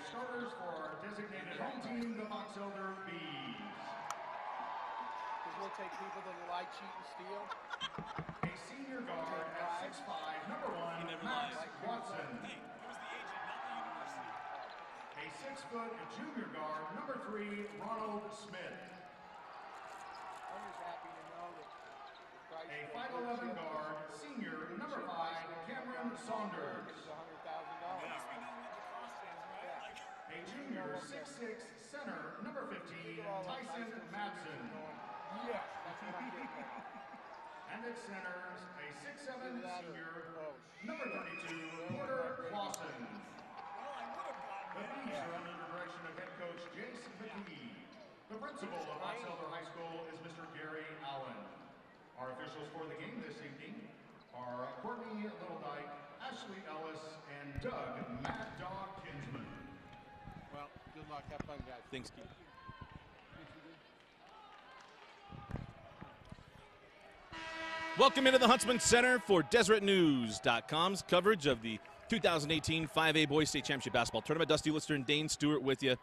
starters for our designated home team, the Box Elder Bees. Because we'll take people that lie, cheat, and steal. A senior guard at 6'5", number 1, Max Watson. Hey, he was the agent, not the university. A 6-foot junior guard, number 3, Ronald Smith. I'm just happy to know that Christ A 5'11" guard, senior, number 5, Cameron Saunders. $100,000. At least we know what the cost is, right? Like, A junior 6'6" center, number 15, Tyson Madsen. Yes, that's what I'm getting at. And at center, a 6'7" senior, number 32, Porter Clausen. well, I would have gotten The it. Bees are under the direction of head coach Jace McKee. The principal of Box Elder High School is Mr. Gary Allen. Our officials for the game this evening are Courtney Littledike, Ashley Ellis, and Doug Mad Dog Kinsman. Well, good luck. Have fun, guys. Thanks, Keith. Welcome into the Huntsman Center for DeseretNews.com's coverage of the 2018 5A Boys State Championship Basketball Tournament. Dusty Lister and Dane Stewart with you.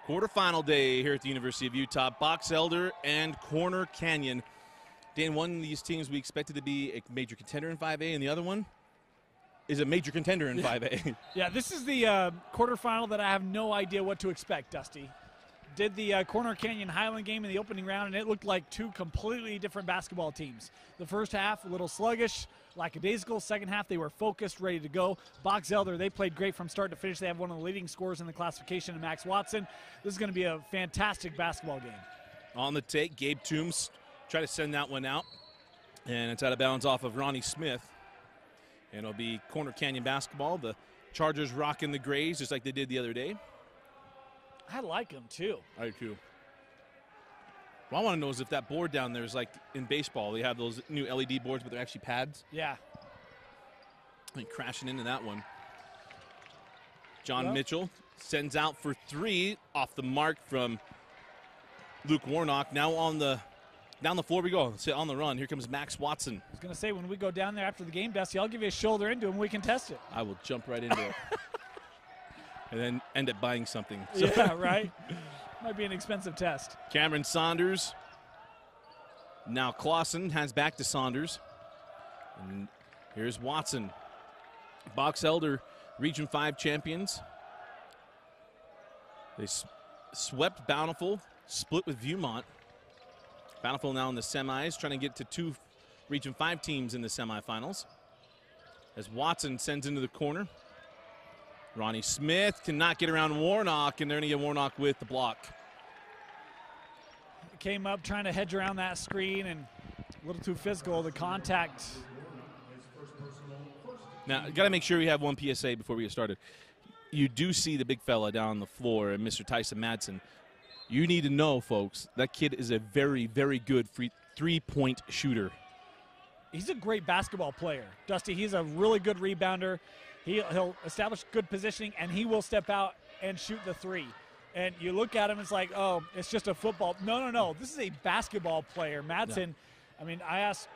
Quarterfinal day here at the University of Utah. Box Elder and Corner Canyon. Dane, one of these teams we expected to be a major contender in 5A, and the other one is a major contender in 5A. Yeah, this is the quarterfinal that I have no idea what to expect, Dusty. Did the Corner Canyon Highland game in the opening round, and it looked like two completely different basketball teams. The first half, a little sluggish, lackadaisical. Second half, they were focused, ready to go. Box Elder, they played great from start to finish. They have one of the leading scorers in the classification, Max Watson. This is going to be a fantastic basketball game. On the take, Gabe Toombs try to send that one out, and it's out of bounds off of Ronnie Smith. And it'll be Corner Canyon basketball. The Chargers rocking the grays just like they did the other day. I like them, too. I do too. What I want to know is if that board down there is like in baseball. They have those new LED boards, but they're actually pads. Yeah. And crashing into that one. John Mitchell sends out for 3 off the mark from Luke Warnock. Now on the down the floor we go. Sit on the run. Here comes Max Watson. I was going to say, when we go down there after the game, Dusty, I'll give you a shoulder into him. We can test it. I will jump right into it. And then end up buying something. So Yeah, right? Might be an expensive test. Cameron Saunders. Now Clausen has back to Saunders. And here's Watson. Box Elder Region 5 champions. They swept Bountiful, split with Viewmont. Bountiful now in the semis, trying to get to 2 Region 5 teams in the semifinals. As Watson sends into the corner. Ronnie Smith cannot get around Warnock, and they're going to get Warnock with the block. Came up trying to hedge around that screen and a little too physical. The contact. Now, got to make sure we have one PSA before we get started. You do see the big fella down on the floor, and Mr. Tyson Madsen. You need to know, folks, that kid is a very, very good three-point shooter. He's a great basketball player. Dusty, he's a really good rebounder. He'll establish good positioning, and he will step out and shoot the 3. And you look at him, it's like, oh, it's just a football. No. This is a basketball player. Madsen, I mean, I asked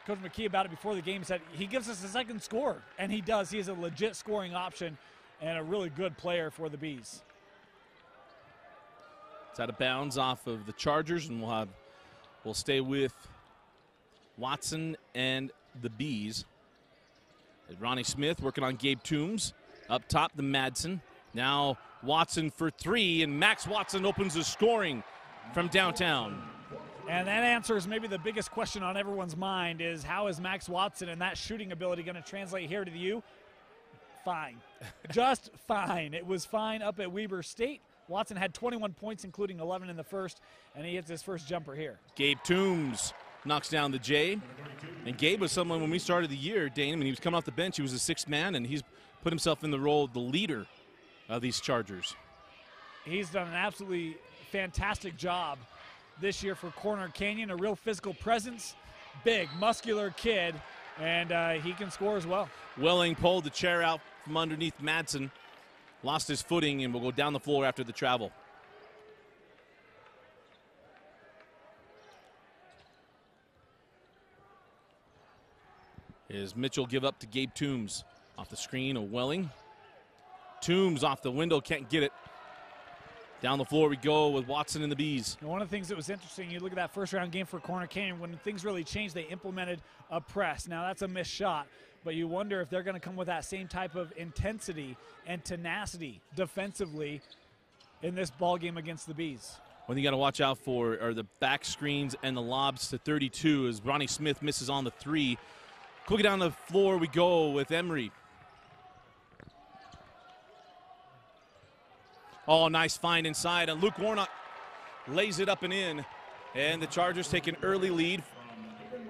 Coach McKee about it before the game. He said he gives us a second score, and he does. He is a legit scoring option and a really good player for the Bees. It's out of bounds off of the Chargers, and we'll stay with Watson and the Bees. Ronnie Smith working on Gabe Toombs. Up top, the Madsen. Now Watson for 3, and Max Watson opens the scoring from downtown. And that answers maybe the biggest question on everyone's mind is how is Max Watson and that shooting ability going to translate here to the U? Fine. Just fine. It was fine up at Weber State. Watson had 21 points, including 11 in the first, and he hits his first jumper here. Gabe Toombs knocks down the J. And Gabe was someone when we started the year, Dane, when he was coming off the bench, he was a 6th man, and he's put himself in the role of the leader of these Chargers. He's done an absolutely fantastic job this year for Corner Canyon, a real physical presence, big, muscular kid, and he can score as well. Welling pulled the chair out from underneath Madsen, lost his footing, and will go down the floor after the travel. As Mitchell give up to Gabe Toombs off the screen of Welling. Toombs off the window, can't get it. Down the floor we go with Watson and the Bees. And one of the things that was interesting, you look at that first round game for Corner Canyon, when things really changed, they implemented a press. Now that's a missed shot, but you wonder if they're going to come with that same type of intensity and tenacity defensively in this ball game against the Bees. One thing you got to watch out for are the back screens and the lobs to 32 as Ronnie Smith misses on the 3. Quickly down the floor we go with Emery. Oh, nice find inside, and Luke Warnock lays it up and in. And the Chargers take an early lead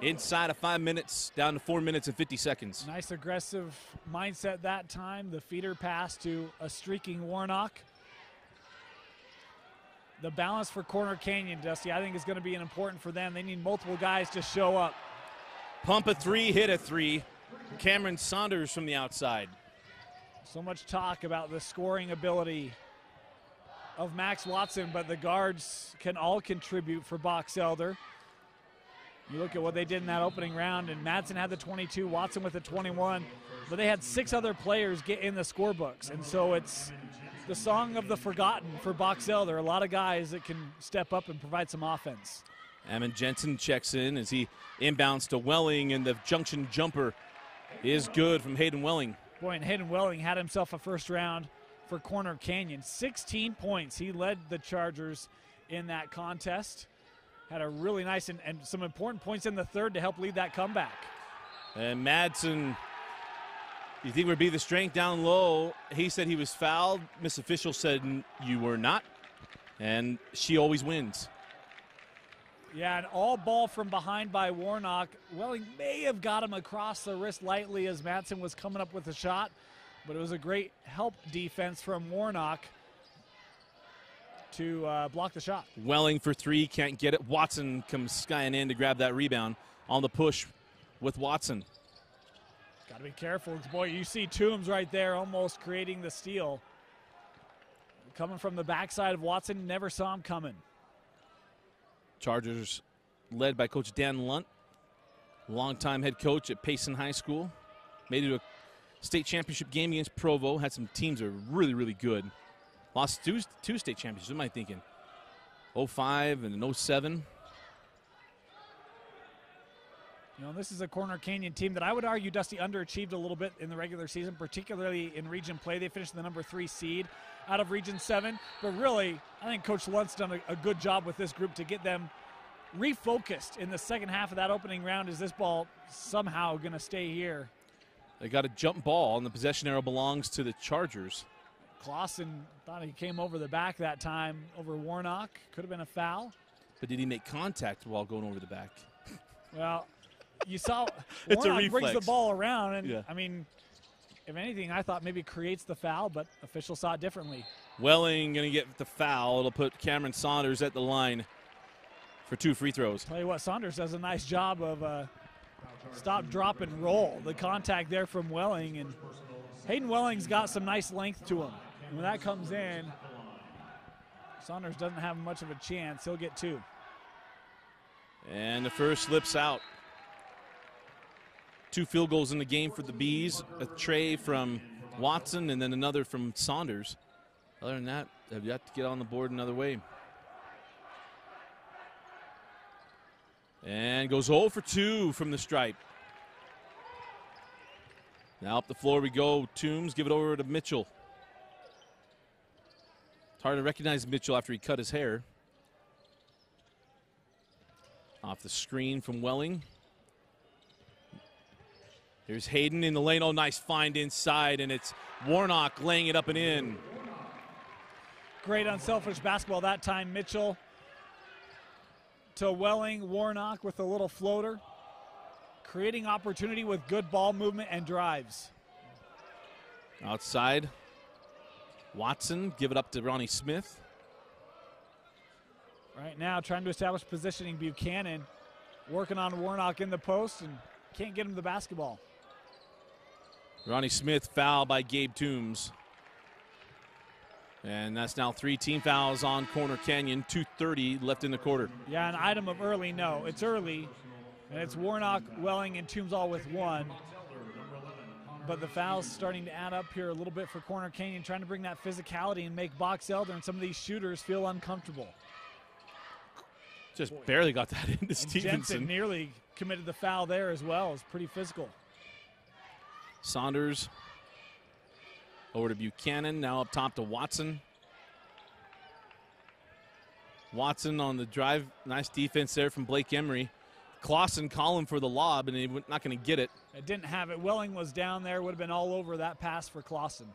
inside of 5 minutes, down to 4 minutes and 50 seconds. Nice aggressive mindset that time. The feeder pass to a streaking Warnock. The balance for Corner Canyon, Dusty, I think is going to be important for them. They need multiple guys to show up. Pump a 3, hit a 3. Cameron Saunders from the outside. So much talk about the scoring ability of Max Watson, but the guards can all contribute for Box Elder. You look at what they did in that opening round, and Madsen had the 22, Watson with the 21, but they had 6 other players get in the scorebooks, and so it's the song of the forgotten for Box Elder. A lot of guys that can step up and provide some offense. Ammon Jensen checks in as he inbounds to Welling, and the junction jumper is good from Hayden Welling. Boy, and Hayden Welling had himself a first round for Corner Canyon. 16 points. He led the Chargers in that contest. Had a really nice and some important points in the third to help lead that comeback. And Madsen, you think would be the strength down low. He said he was fouled. Miss Official said you were not. And she always wins. Yeah, an all ball from behind by Warnock. Welling may have got him across the wrist lightly as Madsen was coming up with a shot, but it was a great help defense from Warnock to block the shot. Welling for 3, can't get it. Watson comes skying in to grab that rebound on the push with Watson. Got to be careful. Boy, you see Toombs right there almost creating the steal. Coming from the backside of Watson, never saw him coming. Chargers led by Coach Dan Lunt, longtime head coach at Payson High School. Made it to a state championship game against Provo. Had some teams that are really, really good. Lost two state championships. What am I thinking? 05 and 07. You know, this is a Corner Canyon team that I would argue, Dusty, underachieved a little bit in the regular season, particularly in region play. They finished the number 3 seed out of Region 7. But really, I think Coach Lunt's done a good job with this group to get them refocused in the second half of that opening round. Is this ball somehow going to stay here? They got a jump ball, and the possession arrow belongs to the Chargers. Clausen thought he came over the back that time over Warnock. Could have been a foul. But did he make contact while going over the back? Well, you saw It's a Warnock brings reflex. the ball around, and Yeah. I mean, if anything, I thought maybe creates the foul, but officials saw it differently. Welling going to get the foul. It'll put Cameron Saunders at the line for 2 free throws. Tell you what, Saunders does a nice job of stop, drop, and roll. The contact there from Welling, and Hayden Welling's got some nice length to him. And when that comes in, Saunders doesn't have much of a chance. He'll get 2. And the first slips out. 2 field goals in the game for the Bees. A tray from Watson and then another from Saunders. Other than that, they've got to get on the board another way. And goes 0 for 2 from the stripe. Now up the floor we go. Toombs give it over to Mitchell. It's hard to recognize Mitchell after he cut his hair. Off the screen from Welling. Here's Hayden in the lane. Oh, nice find inside, and it's Warnock laying it up and in. Great unselfish basketball that time. Mitchell to Welling. Warnock with a little floater. Creating opportunity with good ball movement and drives. Outside. Watson give it up to Ronnie Smith. Right now trying to establish positioning. Buchanan working on Warnock in the post and can't get him the basketball. Ronnie Smith fouled by Gabe Toombs. And that's now 3 team fouls on Corner Canyon. 2:30 left in the quarter. Yeah, an item of early, no. It's early, and it's Warnock, Welling, and Toombs all with 1. But the foul's starting to add up here a little bit for Corner Canyon, trying to bring that physicality and make Box Elder and some of these shooters feel uncomfortable. Just barely got that into Stevenson. Jensen nearly committed the foul there as well. It's pretty physical. Saunders over to Buchanan, now up top to Watson. Watson on the drive, nice defense there from Blake Emery. Clausen calling for the lob, and he's not going to get it. It didn't have it. Welling was down there, would have been all over that pass for Clausen.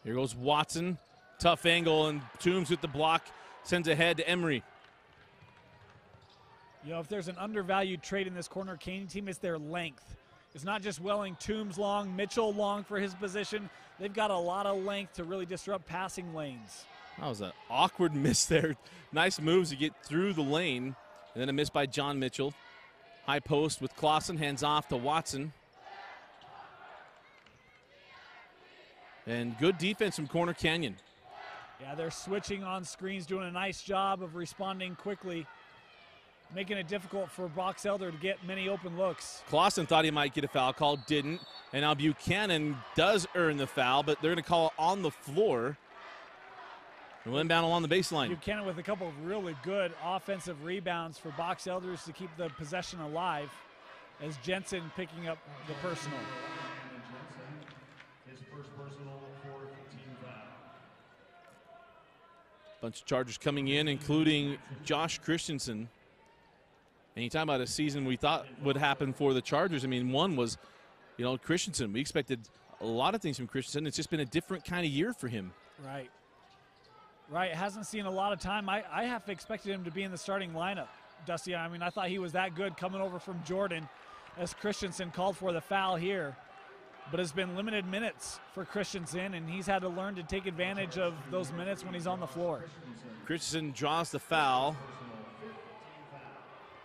Here goes Watson. Tough angle, and Toombs with the block, sends ahead to Emery. You know, if there's an undervalued trait in this Corner Canyon team, it's their length. It's not just Welling, Toombs long, Mitchell long for his position. They've got a lot of length to really disrupt passing lanes. That was an awkward miss there. Nice moves to get through the lane. And then a miss by John Mitchell. High post with Clausen, hands off to Watson. And good defense from Corner Canyon. Yeah, they're switching on screens, doing a nice job of responding quickly, making it difficult for Box Elder to get many open looks. Clausen thought he might get a foul call, didn't. And now Buchanan does earn the foul, but they're going to call it on the floor. And inbound along the baseline. Buchanan with a couple of really good offensive rebounds for Box Elders to keep the possession alive, as Jensen picking up the personal. His first personal for team foul. Bunch of Chargers coming in, including Josh Christensen. And you talk about a season we thought would happen for the Chargers. I mean, one was, you know, Christensen. We expected a lot of things from Christensen. It's just been a different kind of year for him. Right. Right, hasn't seen a lot of time. I half expected him to be in the starting lineup, Dusty. I mean, I thought he was that good coming over from Jordan as Christensen called for the foul here. But it's been limited minutes for Christensen, and he's had to learn to take advantage of those minutes when he's on the floor. Christensen draws the foul.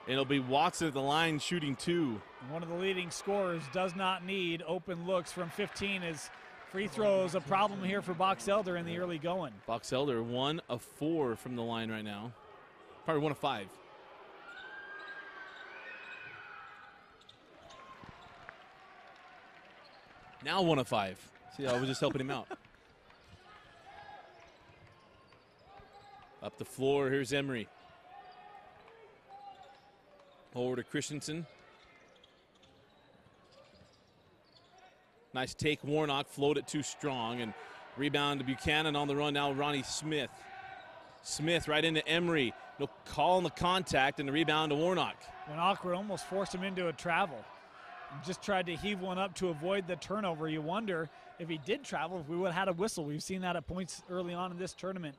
It'll be Watson at the line shooting two. One of the leading scorers does not need open looks from 15 as free throws a problem here for Box Elder in the early going. Box Elder 1 of 4 from the line right now. Probably 1 of 5. Now 1 of 5. See, I was just helping him out. Up the floor, here's Emery. Over to Christensen. Nice take, Warnock, float it too strong, and rebound to Buchanan on the run now, Ronnie Smith. Smith right into Emery. No call on the contact, and the rebound to Warnock. When awkward, almost forced him into a travel. And just tried to heave one up to avoid the turnover. You wonder if he did travel, if we would have had a whistle. We've seen that at points early on in this tournament,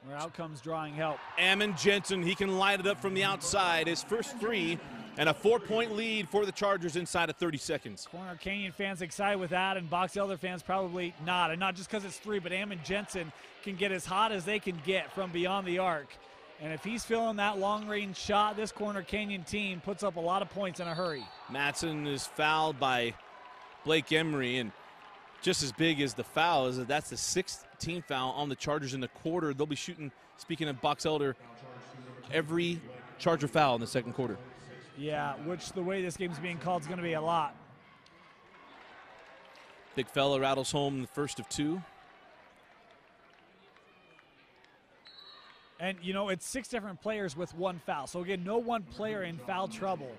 where out comes drawing help. Ammon Jensen, he can light it up from the outside. His first three, and a 4-point lead for the Chargers inside of 30 seconds. Corner Canyon fans excited with that, and Box Elder fans probably not. And not just because it's 3, but Ammon Jensen can get as hot as they can get from beyond the arc. And if he's feeling that long-range shot, this Corner Canyon team puts up a lot of points in a hurry. Matson is fouled by Blake Emery, and just as big as the foul is that that's the 6th team foul on the Chargers in the quarter. They'll be shooting, speaking of Box Elder, every Charger foul in the second quarter. Yeah, which the way this game's being called is going to be a lot. Big fella rattles home the first of 2. And, you know, it's 6 different players with 1 foul. So, again, no one player in foul trouble.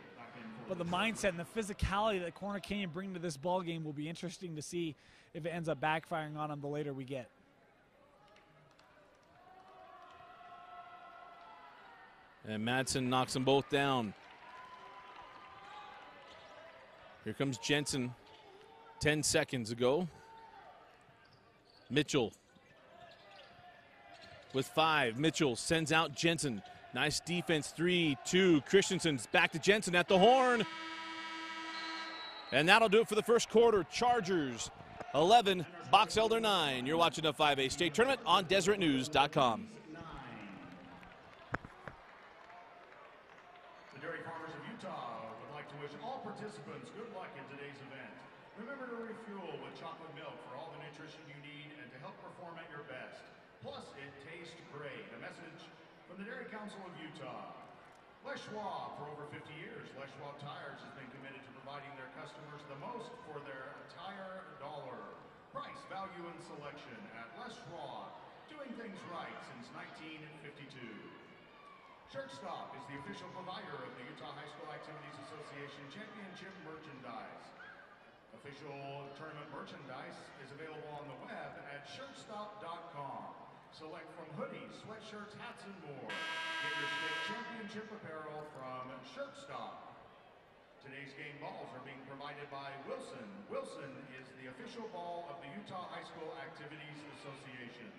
But the mindset and the physicality that Corner Canyon bring to this ball game will be interesting to see if it ends up backfiring on them the later we get. And Madsen knocks them both down. Here comes Jensen. 10 seconds ago. Mitchell with 5. Mitchell sends out Jensen. Nice defense, 3-2. Christensen's back to Jensen at the horn. And that'll do it for the first quarter. Chargers 11, Box Elder 9. You're watching the 5A State Tournament on DeseretNews.com. The Dairy Farmers of Utah would like to wish all participants good luck in today's event. Remember to refuel with chocolate milk for all the nutrition you need and to help perform at your best. Plus, it tastes great. A message from the Dairy Council of Utah. Les Schwab, for over 50 years, Les Schwab Tires has been committed to providing providing their customers the most for their entire dollar. Price, value, and selection at Les Schwab. Doing things right since 1952. Shirt Stop is the official provider of the Utah High School Activities Association Championship merchandise. Official tournament merchandise is available on the web at shirtstop.com. Select from hoodies, sweatshirts, hats, and more. Get your state championship apparel from Shirt Stop. Today's game balls are being provided by Wilson. Wilson is the official ball of the Utah High School Activities Association.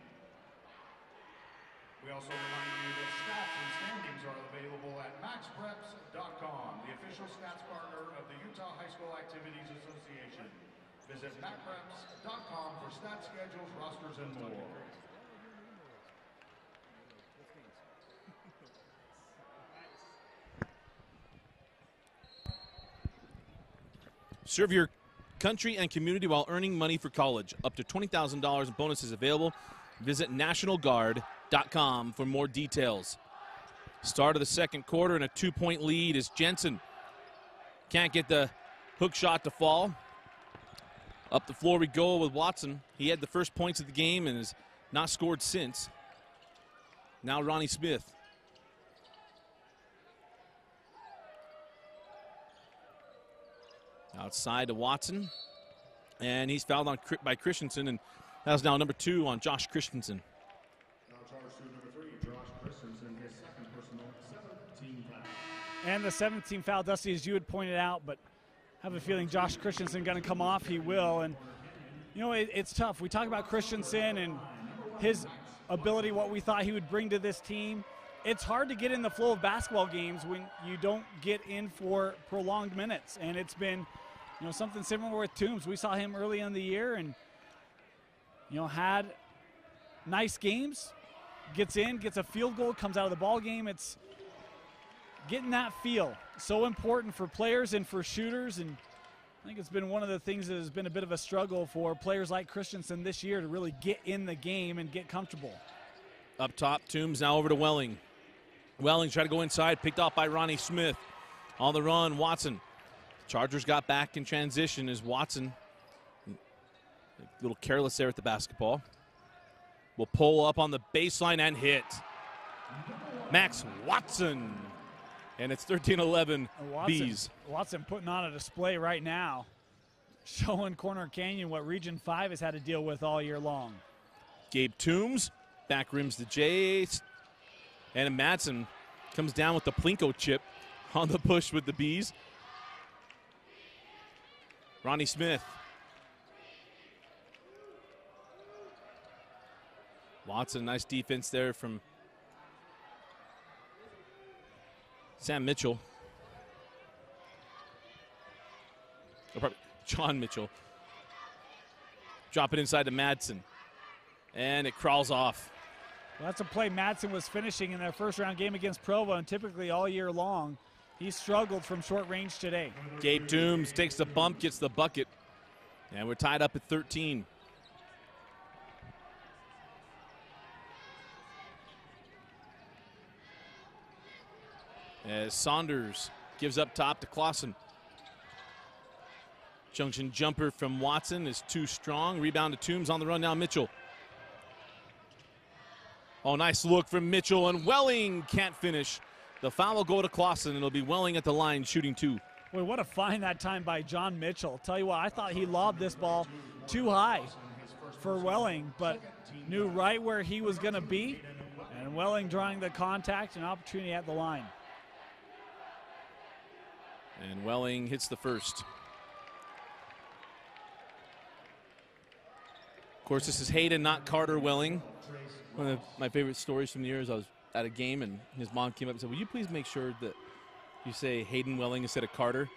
We also remind you that stats and standings are available at maxpreps.com, the official stats partner of the Utah High School Activities Association. Visit maxpreps.com for stats schedules, rosters, and more. Serve your country and community while earning money for college. Up to $20,000 in bonuses available. Visit nationalguard.com for more details. Start of the second quarter and a 2-point lead as Jensen can't get the hook shot to fall. Up the floor we go with Watson. He had the first points of the game and has not scored since. Now Ronnie Smith. Outside to Watson, and he's fouled on by Christensen, and that's now number 2 on Josh Christensen. Now charged to number 3, Josh Christensen, his second personal 17 foul. And the 17th foul, Dusty, as you had pointed out, but I have a feeling Josh Christensen going to come off. He will, and you know it's tough. We talk about Christensen and his ability, what we thought he would bring to this team. It's hard to get in the flow of basketball games when you don't get in for prolonged minutes, and it's been something similar with Toombs. We saw him early in the year and, had nice games, gets in, gets a field goal, comes out of the ball game. It's getting that feel. So important for players and for shooters, and I think it's been one of the things that has been a bit of a struggle for players like Christensen this year to really get in the game and get comfortable. Up top, Toombs now over to Welling. Welling tried to go inside, picked off by Ronnie Smith. On the run, Watson. Chargers got back in transition as Watson, a little careless there at the basketball, will pull up on the baseline and hit. Max Watson. And it's 13-11 Bees. Watson putting on a display right now, showing Corner Canyon what Region 5 has had to deal with all year long. Gabe Toombs, back rims to Jace. And Madsen comes down with the Plinko chip on the push with the Bees. Ronnie Smith. Watson, nice defense there from Sam Mitchell. John Mitchell. Drop it inside to Madsen. And it crawls off. Well, that's a play Madsen was finishing in their first round game against Provo, and typically all year long, he struggled from short range today. Gabe Toombs takes the bump, gets the bucket, and we're tied up at 13. As Saunders gives up top to Clausen. Junction jumper from Watson is too strong. Rebound to Toombs on the run now, Mitchell. Oh, nice look from Mitchell, and Welling can't finish. The foul will go to Clausen, and it'll be Welling at the line shooting 2. Boy, what a find that time by John Mitchell. Tell you what, I thought he lobbed this ball too high for Welling, but knew right where he was going to be, and Welling drawing the contact and opportunity at the line. And Welling hits the first. Of course, this is Hayden, not Carter Welling. One of my favorite stories from the year is I was at a game and his mom came up and said, will you please make sure that you say Hayden Welling instead of Carter?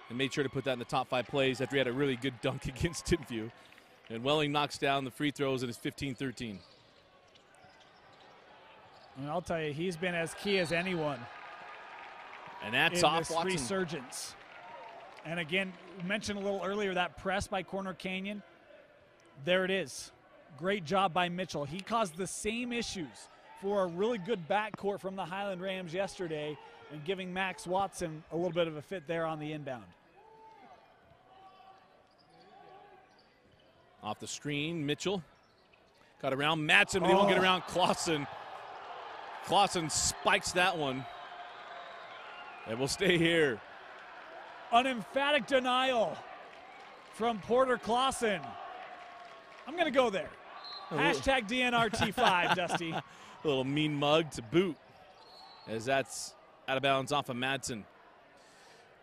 And made sure to put that in the top 5 plays after he had a really good dunk against Timpview. And Welling knocks down the free throws and it's 15-13. And I'll tell you, he's been as key as anyone. And that's in off this Watson. Resurgence. And again, we mentioned a little earlier that press by Corner Canyon. There it is. Great job by Mitchell. He caused the same issues for a really good backcourt from the Highland Rams yesterday and giving Max Watson a little bit of a fit there on the inbound. Off the screen, Mitchell. Got around Madsen, but he won't get around Clausen. Clausen spikes that one. And we'll stay here. An emphatic denial from Porter Clausen. I'm going to go there. Hashtag DNRT5, Dusty. A little mean mug to boot, as that's out of bounds off of Madsen.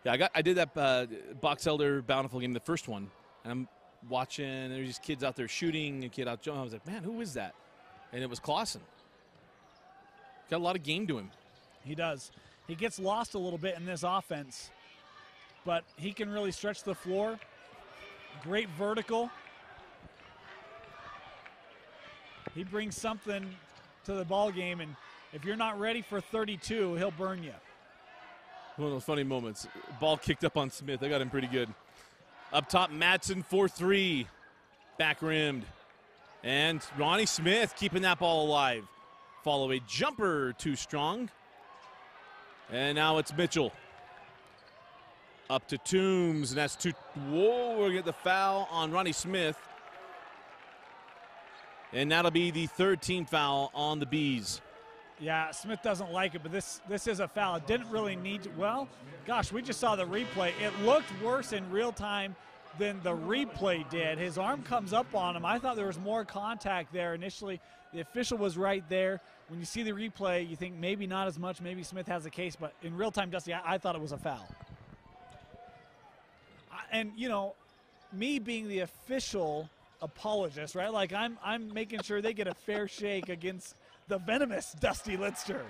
Yeah, I did that Box Elder Bountiful game, the first one, and I'm watching. There's these kids out there shooting, a kid out jumping. I was like, man, who is that? And it was Clausen. Got a lot of game to him. He does. He gets lost a little bit in this offense, but he can really stretch the floor. Great vertical. He brings something to the ball game, and if you're not ready for 32, he'll burn you. One of those funny moments. Ball kicked up on Smith. I got him pretty good. Up top, Madsen 4-3. Back rimmed. And Ronnie Smith keeping that ball alive. Follow a jumper too strong. And now it's Mitchell. Up to Toombs, and that's two. Whoa, we're going to get the foul on Ronnie Smith. And that'll be the third team foul on the Bees. Yeah, Smith doesn't like it, but this is a foul. It didn't really need to. Well, gosh, we just saw the replay. It looked worse in real time than the replay did. His arm comes up on him. I thought there was more contact there initially. The official was right there. When you see the replay, you think maybe not as much. Maybe Smith has a case, but in real time, Dusty, I thought it was a foul. And, you know, me being the official apologist, right? Like I'm making sure they get a fair shake against the venomous Dusty Lidster.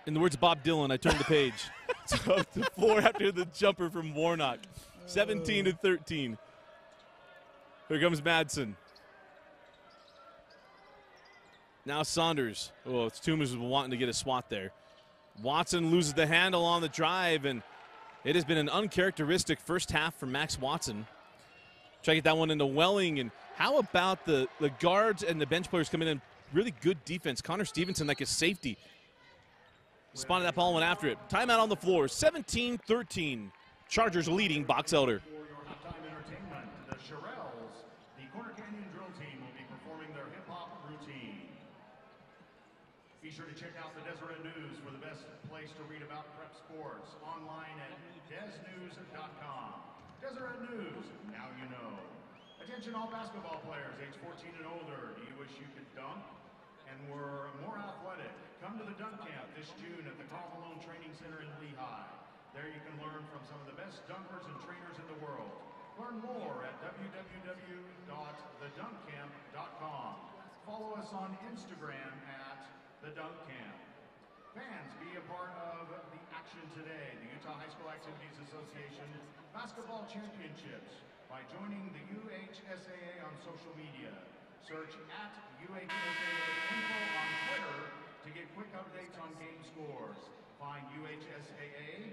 In the words of Bob Dylan, I turned the page. So the floor after the jumper from Warnock. 17-13. Here comes Madsen. Now Saunders. Oh, it's Toombs wanting to get a swat there. Watson loses the handle on the drive, and it has been an uncharacteristic first half for Max Watson. Try to get that one into Welling, and how about the guards and the bench players coming in? Really good defense. Connor Stevenson like a safety. Spotted that ball and went after it. Timeout on the floor, 17-13. Chargers leading Box Elder. For your halftime entertainment, the Shirelles, the Corner Canyon drill team, will be performing their hip-hop routine. Be sure to check out the Deseret News for the best place to read about prep sports online at desnews.com. Deseret News, now you know. Attention all basketball players age 14 and older. Do you wish you could dunk and were more athletic? Come to the dunk camp this June at the Karl Malone Training Center in Lehigh. There you can learn from some of the best dunkers and trainers in the world. Learn more at www.thedunkcamp.com. Follow us on Instagram at The Dunk Camp. Fans, be a part of the action today. The Utah High School Activities Association Basketball Championships by joining the UHSAA on social media. Search at UHSAA Info on Twitter to get quick updates on game scores. Find UHSAA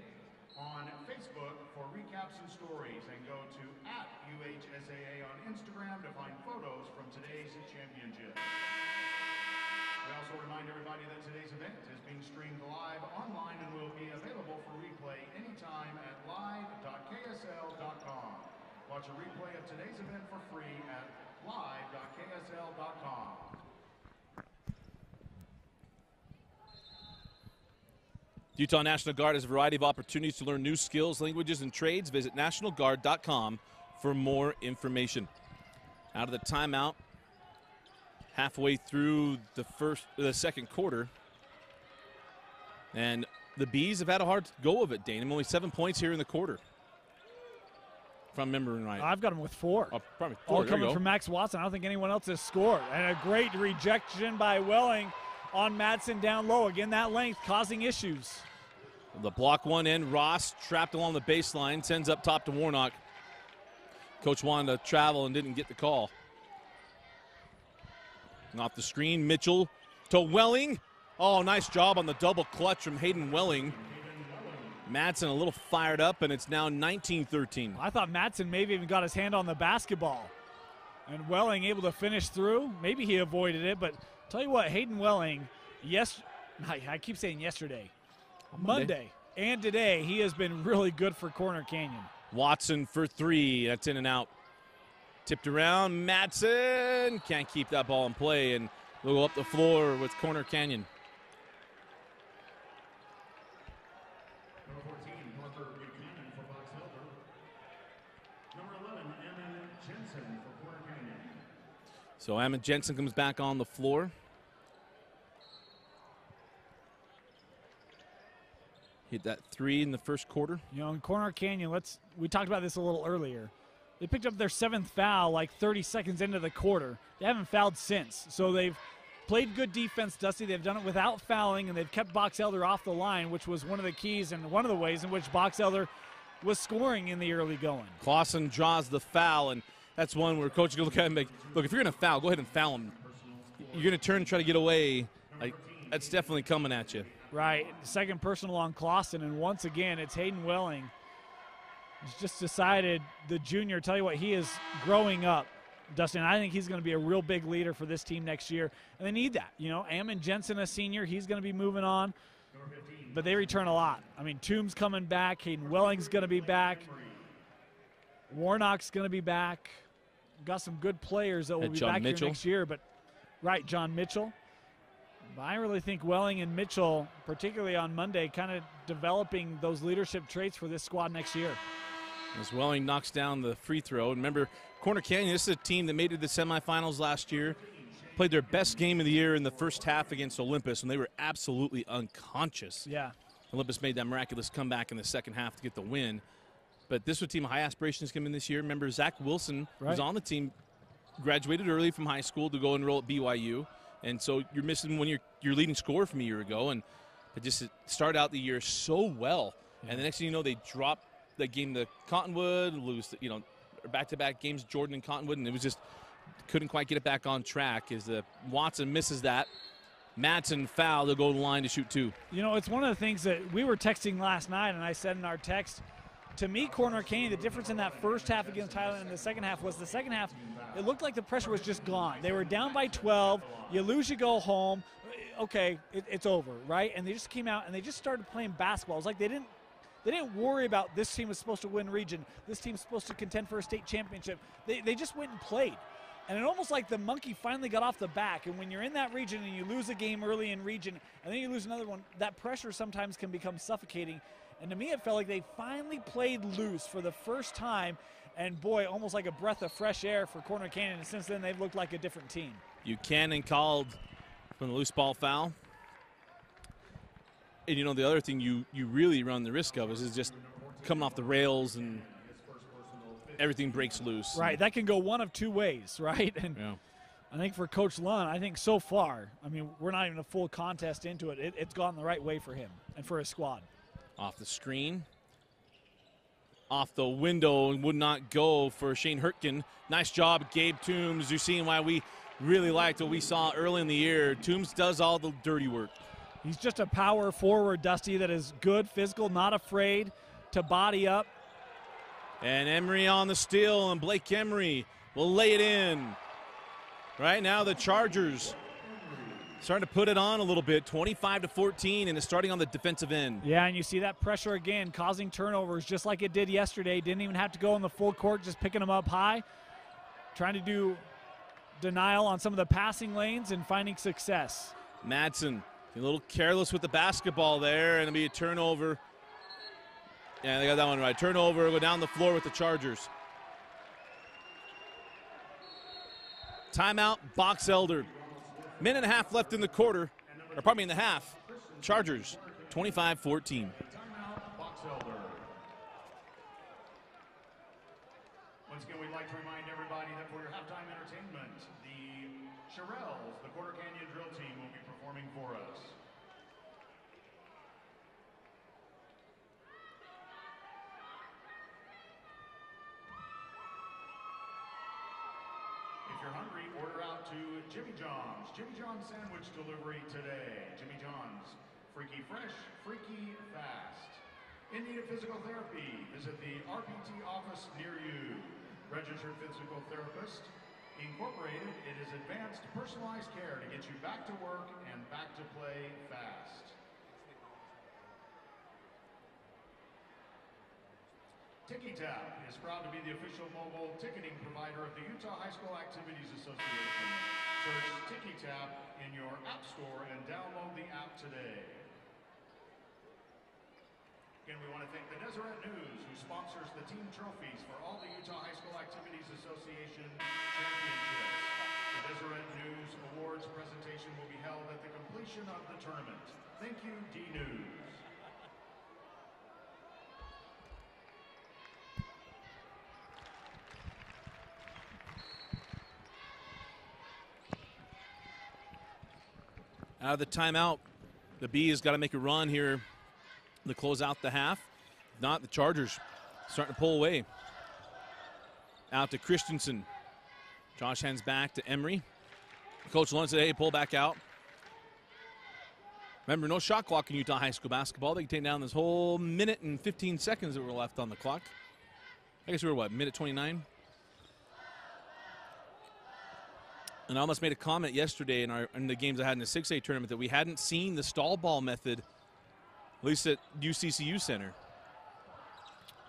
on Facebook for recaps and stories, and go to at UHSAA on Instagram to find photos from today's championship. We also remind everybody that today's event is being streamed live online and will be available for replay anytime at live.ksl.com. Watch a replay of today's event for free at live.ksl.com. Utah National Guard has a variety of opportunities to learn new skills, languages, and trades. Visit nationalguard.com for more information. Out of the timeout, halfway through the second quarter. And the Bees have had a hard go of it, Dane. Only 7 points here in the quarter, if I'm remembering right. I've got him with 4. Oh, probably 4. All coming from Max Watson. I don't think anyone else has scored. And a great rejection by Welling on Madsen down low. Again, that length causing issues. The block one in. Ross trapped along the baseline. Sends up top to Warnock. Coach wanted to travel and didn't get the call. And off the screen, Mitchell to Welling. Oh, nice job on the double clutch from Hayden Welling. Madsen a little fired up, and it's now 19-13. I thought Madsen maybe even got his hand on the basketball. And Welling able to finish through. Maybe he avoided it, but tell you what, Hayden Welling, I keep saying yesterday, Monday and today, he has been really good for Corner Canyon. Watson for three. That's in and out. Tipped around. Madsen can't keep that ball in play, and they'll go up the floor with Corner Canyon. Number 14, Parker Buchanan for Box Elder. Number 11, Ammon Jensen for Corner Canyon. So Ammon Jensen comes back on the floor. Hit that three in the first quarter. You know, in Corner Canyon, we talked about this a little earlier. They picked up their 7th foul like 30 seconds into the quarter. They haven't fouled since. So they've played good defense, Dusty. They've done it without fouling, and they've kept Box Elder off the line, which was one of the keys and one of the ways in which Box Elder was scoring in the early going. Clausen draws the foul, and that's one where coach can look at him and make, look, if you're going to foul, go ahead and foul him. You're going to turn and try to get away. Like, that's definitely coming at you. Right. Second personal on Clausen, and once again, it's Hayden Welling. He's just decided, the junior, tell you what, he is growing up, Dustin. I think he's going to be a real big leader for this team next year, and they need that. You know, Ammon Jensen, a senior, he's going to be moving on, but they return a lot. I mean, Toombs coming back, Hayden Welling's going to be back, Warnock's going to be back. Got some good players that will be back here next year, but right, John Mitchell. But I really think Welling and Mitchell, particularly on Monday, kind of developing those leadership traits for this squad next year. As Welling knocks down the free throw. Remember, Corner Canyon, this is a team that made it to the semifinals last year, played their best game of the year in the first half against Olympus, and they were absolutely unconscious. Yeah. Olympus made that miraculous comeback in the second half to get the win. But this was a team of high aspirations coming this year. Remember, Zach Wilson was on the team, graduated early from high school to go enroll at BYU. And so you're missing when your leading scorer from a year ago. And it just started out the year so well. Yeah. And the next thing you know, they drop the game to Cottonwood, lose, back-to-back games, Jordan and Cottonwood. And it was just, couldn't quite get it back on track as Watson misses that. Madsen foul, they'll go to the line to shoot two. You know, it's one of the things that we were texting last night, and I said in our text, to me, Corner Canyon, the difference in that first half against Thailand and the second half was the second half, it looked like the pressure was just gone. They were down by 12. You lose, you go home. Okay, it's over, right? And they just came out and they just started playing basketball. It was like they didn't worry about this team was supposed to win region. This team's supposed to contend for a state championship. They just went and played. And it almost like the monkey finally got off the back. And when you're in that region and you lose a game early in region and then you lose another one, that pressure sometimes can become suffocating. And to me, it felt like they finally played loose for the first time. And boy, almost like a breath of fresh air for Corner Canyon. And since then, they've looked like a different team. Buchanan called from the loose ball foul. And you know, the other thing you really run the risk of is just coming off the rails and everything breaks loose. Right, that can go one of two ways, right? And yeah. I think for Coach Lund, I think so far, I mean, we're not even a full contest into it. It's gone the right way for him and for his squad. Off the screen. Off the window and would not go for Shane Hurtgen. Nice job, Gabe Toombs. You're seeing why we really liked what we saw early in the year. Toombs does all the dirty work. He's just a power forward, Dusty, that is good, physical, not afraid to body up. And Emery on the steal, and Blake Emery will lay it in. Right now, the Chargers starting to put it on a little bit, 25-14, and it's starting on the defensive end. Yeah, and you see that pressure again, causing turnovers just like it did yesterday. Didn't even have to go in the full court, just picking them up high. Trying to do denial on some of the passing lanes and finding success. Madsen, a little careless with the basketball there, and it'll be a turnover. Yeah, they got that one right. Turnover, go down the floor with the Chargers. Timeout, Box Elder. Minute and a half left in the quarter, or probably in the half. Chargers, 25-14. Timeout, Box Elder. Once again, we'd like to remind everybody that for your halftime entertainment, the Shirelles, the Quarter Canyon drill team, will be performing for us. If you're hungry, order out to Jimmy John's. Jimmy John's sandwich delivery today. Jimmy John's, freaky fresh, freaky fast. In need of physical therapy, visit the RPT office near you. Registered Physical Therapist Incorporated. It is advanced personalized care to get you back to work and back to play fast. TicketTap is proud to be the official mobile ticketing provider of the Utah High School Activities Association. Search TicketTap in your app store and download the app today. Again, we want to thank the Deseret News, who sponsors the team trophies for all the Utah High School Activities Association championships. The Deseret News Awards presentation will be held at the completion of the tournament. Thank you, D-News. Out of the timeout, the B has got to make a run here to close out the half. If not, the Chargers starting to pull away. Out to Christensen. Josh hands back to Emery. Coach Lund said, hey, pull back out. Remember, no shot clock in Utah High School basketball. They can take down this whole minute and 15 seconds that were left on the clock. I guess we were, what, minute 29? And I almost made a comment yesterday in the games I had in the 6A tournament that we hadn't seen the stall ball method, at least at UCCU Center.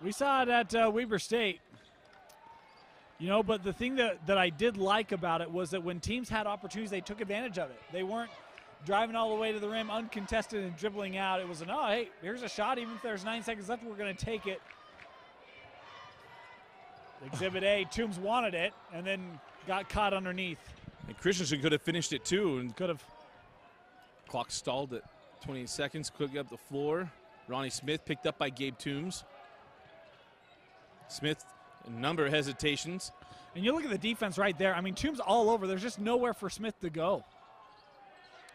We saw it at Weber State. You know, but the thing that I did like about it was that when teams had opportunities, they took advantage of it. They weren't driving all the way to the rim uncontested and dribbling out. It was an, oh, hey, here's a shot. Even if there's 9 seconds left, we're going to take it. Exhibit A, Toombs wanted it and then got caught underneath. And Christensen could have finished it too. And could have. Clock stalled at 28 seconds. Quickly up the floor. Ronnie Smith picked up by Gabe Toombs. Smith, a number of hesitations. And you look at the defense right there. I mean, Toombs all over. There's just nowhere for Smith to go.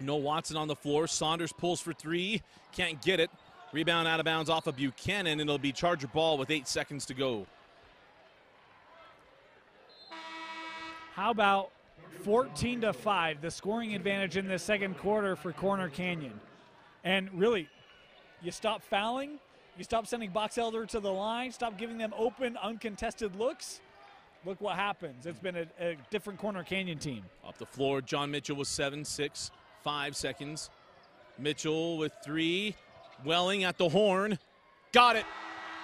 No Watson on the floor. Saunders pulls for three. Can't get it. Rebound out of bounds off of Buchanan, and it'll be Charger ball with 8 seconds to go. How about 14-5, the scoring advantage in the second quarter for Corner Canyon. And really, you stop fouling, you stop sending Box Elder to the line, stop giving them open, uncontested looks. Look what happens. It's been a different Corner Canyon team. Off the floor, John Mitchell with 7, 6, 5 seconds. Mitchell with 3. Welling at the horn. Got it.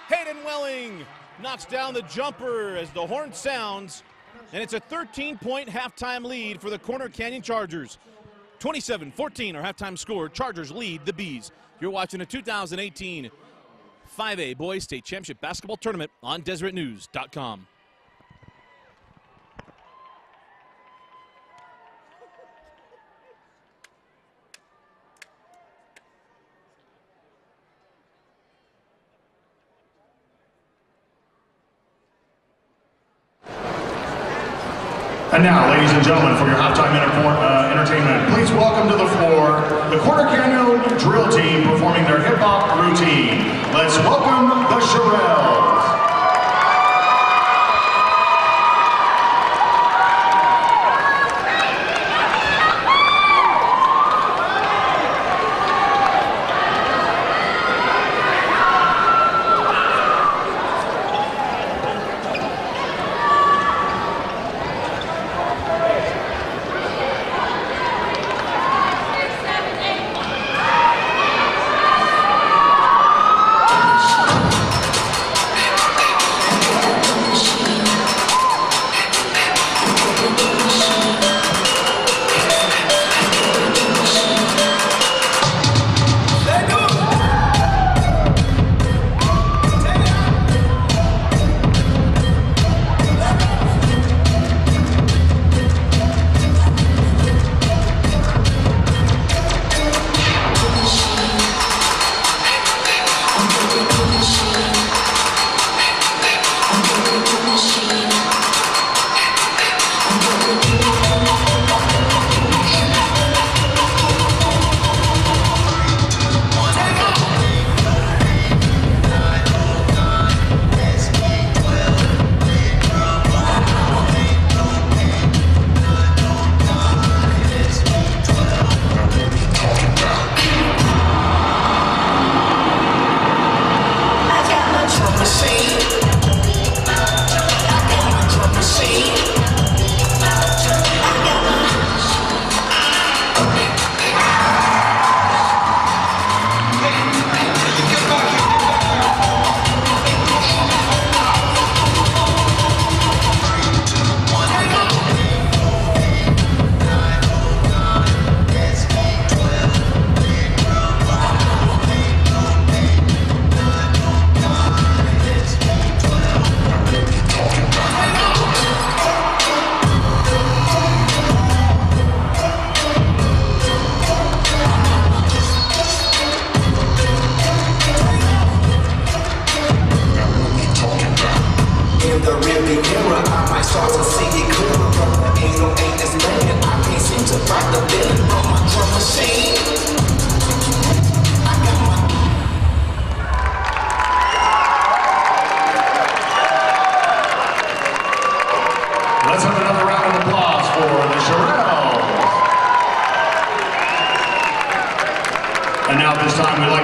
Hayden Welling knocks down the jumper as the horn sounds. And it's a 13-point halftime lead for the Corner Canyon Chargers. 27-14 our halftime score. Chargers lead the Bees. You're watching a 2018 5A Boys State Championship Basketball Tournament on DeseretNews.com. And now, ladies and gentlemen, for your halftime entertainment, please welcome to the floor the Corner Canyon drill team performing their hip-hop routine. Let's welcome the Shirelles.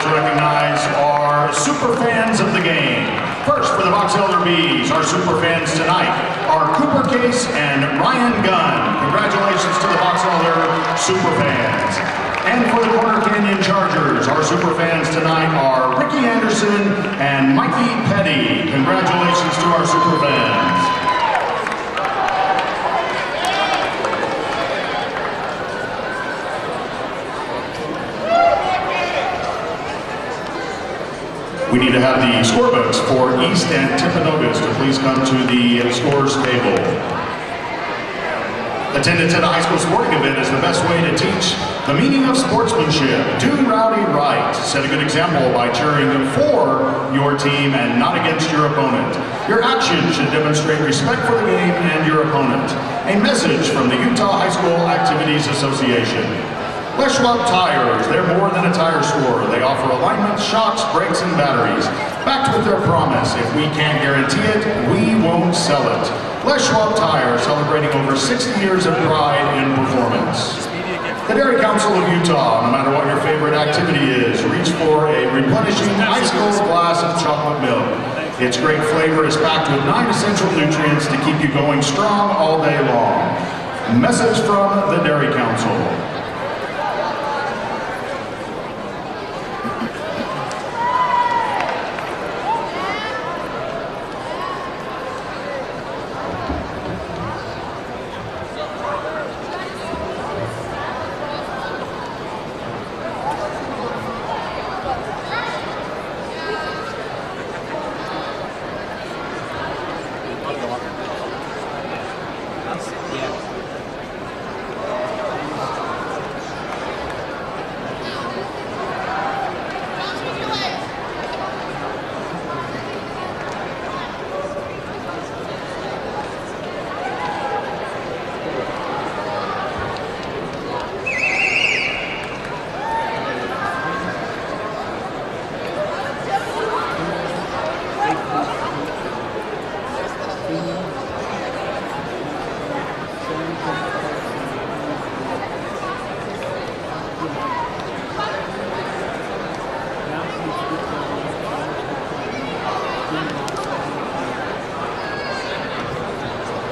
to recognize our super fans of the game. First, for the Box Elder Bees, our super fans tonight are Cooper Case and Ryan Gunn. Congratulations to the Box Elder super fans. And for the Corner Canyon Chargers, our super fans tonight are Ricky Anderson and Mikey Petty. Congratulations to our super fans. We need to have the scorebooks for East and Timpanogos to please come to the scores table. Attendance at a high school sporting event is the best way to teach the meaning of sportsmanship. Do rowdy right. Set a good example by cheering for your team and not against your opponent. Your actions should demonstrate respect for the game and your opponent. A message from the Utah High School Activities Association. Les Schwab Tires, they're more than a tire store. They offer alignments, shocks, brakes, and batteries. Backed with their promise, if we can't guarantee it, we won't sell it. Les Schwab Tires, celebrating over 60 years of pride in performance. The Dairy Council of Utah, no matter what your favorite activity is, reach for a replenishing ice-cold glass of chocolate milk. Its great flavor is packed with 9 essential nutrients to keep you going strong all day long. Message from the Dairy Council.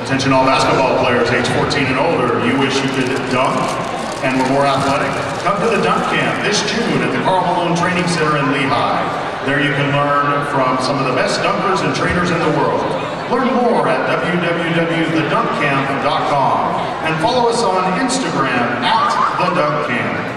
Attention all basketball players age 14 and older. You wish you could dunk and were more athletic? Come to the dunk camp this June at the Carl Malone Training Center in Lehigh. There you can learn from some of the best dunkers and trainers in the world. Learn more at www.thedunkcamp.com and follow us on Instagram at The Dunk Camp.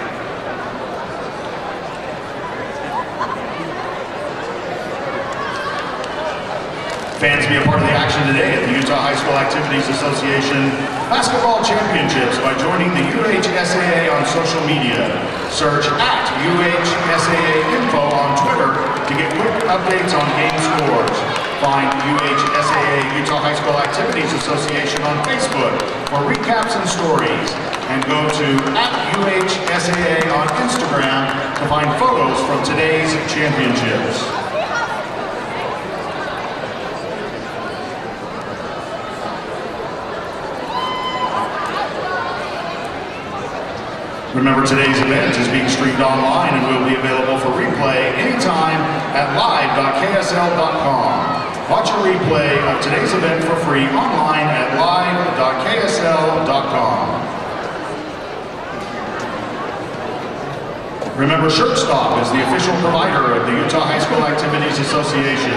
Fans, be a part of the action today at the Utah High School Activities Association Basketball Championships by joining the UHSAA on social media. Search at UHSAA Info on Twitter to get quick updates on game scores. Find UHSAA Utah High School Activities Association on Facebook for recaps and stories. And go to at UHSAA on Instagram to find photos from today's championships. Remember, today's event is being streamed online and will be available for replay anytime at live.ksl.com. Watch a replay of today's event for free online at live.ksl.com. Remember, Shirtstop is the official provider of the Utah High School Activities Association.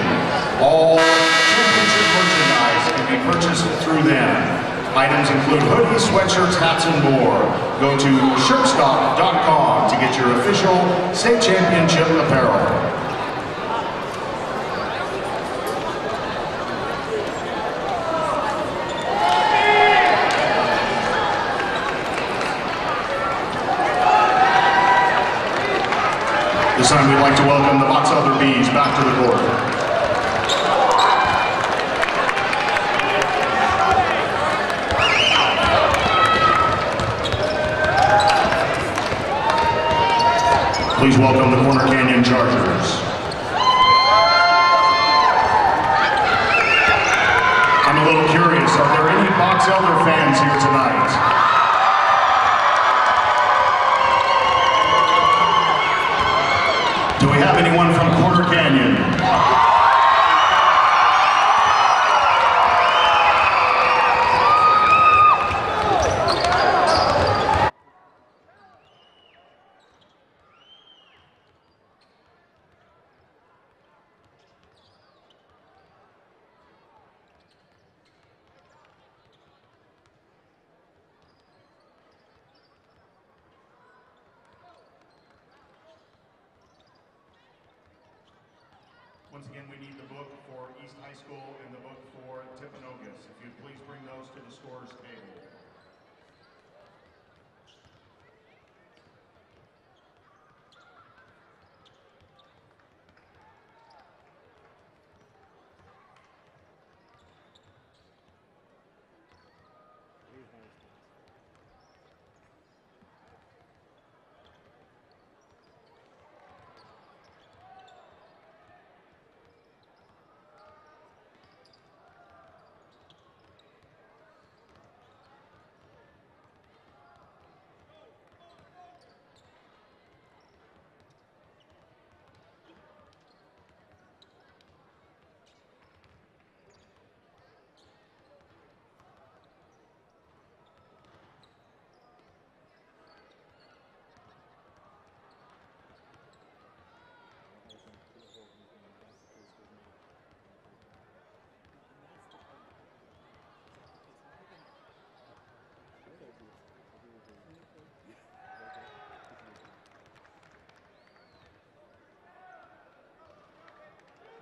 All championship merchandise can be purchased through them. Items include hoodies, sweatshirts, hats, and more. Go to shirtstop.com to get your official state championship apparel. This time we'd like to welcome the Box Elder Bees back to the court. Please welcome the Corner Canyon Chargers. I'm a little curious, are there any Box Elder fans here tonight? Do we we have anyone from Quarter Canyon? Once again, we need the book for East High School and the book for Timpanogos. If you'd please bring those to the scorer's table.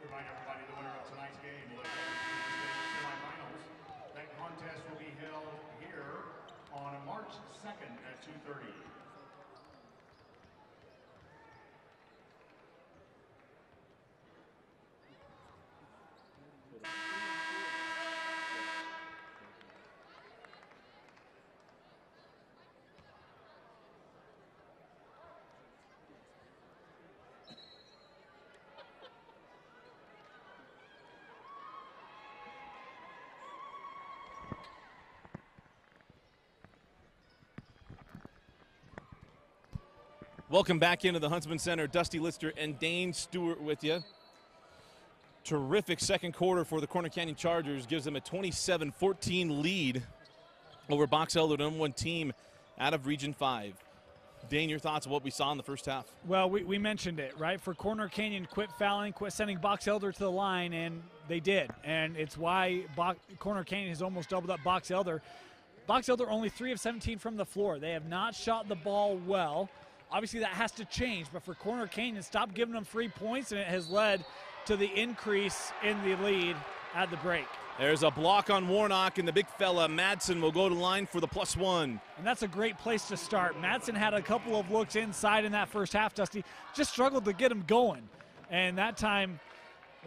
Remind everybody the winner of tonight's game will advance to the state semifinals. That contest will be held here on March 2nd at 2:30. Welcome back into the Huntsman Center. Dusty Lister and Dane Stewart with you. Terrific second quarter for the Corner Canyon Chargers. Gives them a 27-14 lead over Box Elder, the #1 team out of Region 5. Dane, your thoughts on what we saw in the first half? Well, we mentioned it, right? For Corner Canyon, quit fouling, quit sending Box Elder to the line, and they did. And it's why Corner Canyon has almost doubled up Box Elder. Box Elder only 3 of 17 from the floor. They have not shot the ball well. Obviously, that has to change, but for Corner Canyon, stop giving them 3 points, and it has led to the increase in the lead at the break. There's a block on Warnock, and the big fella, Madsen, will go to line for the +1. And that's a great place to start. Madsen had a couple of looks inside in that first half, Dusty. Just struggled to get him going. And that time,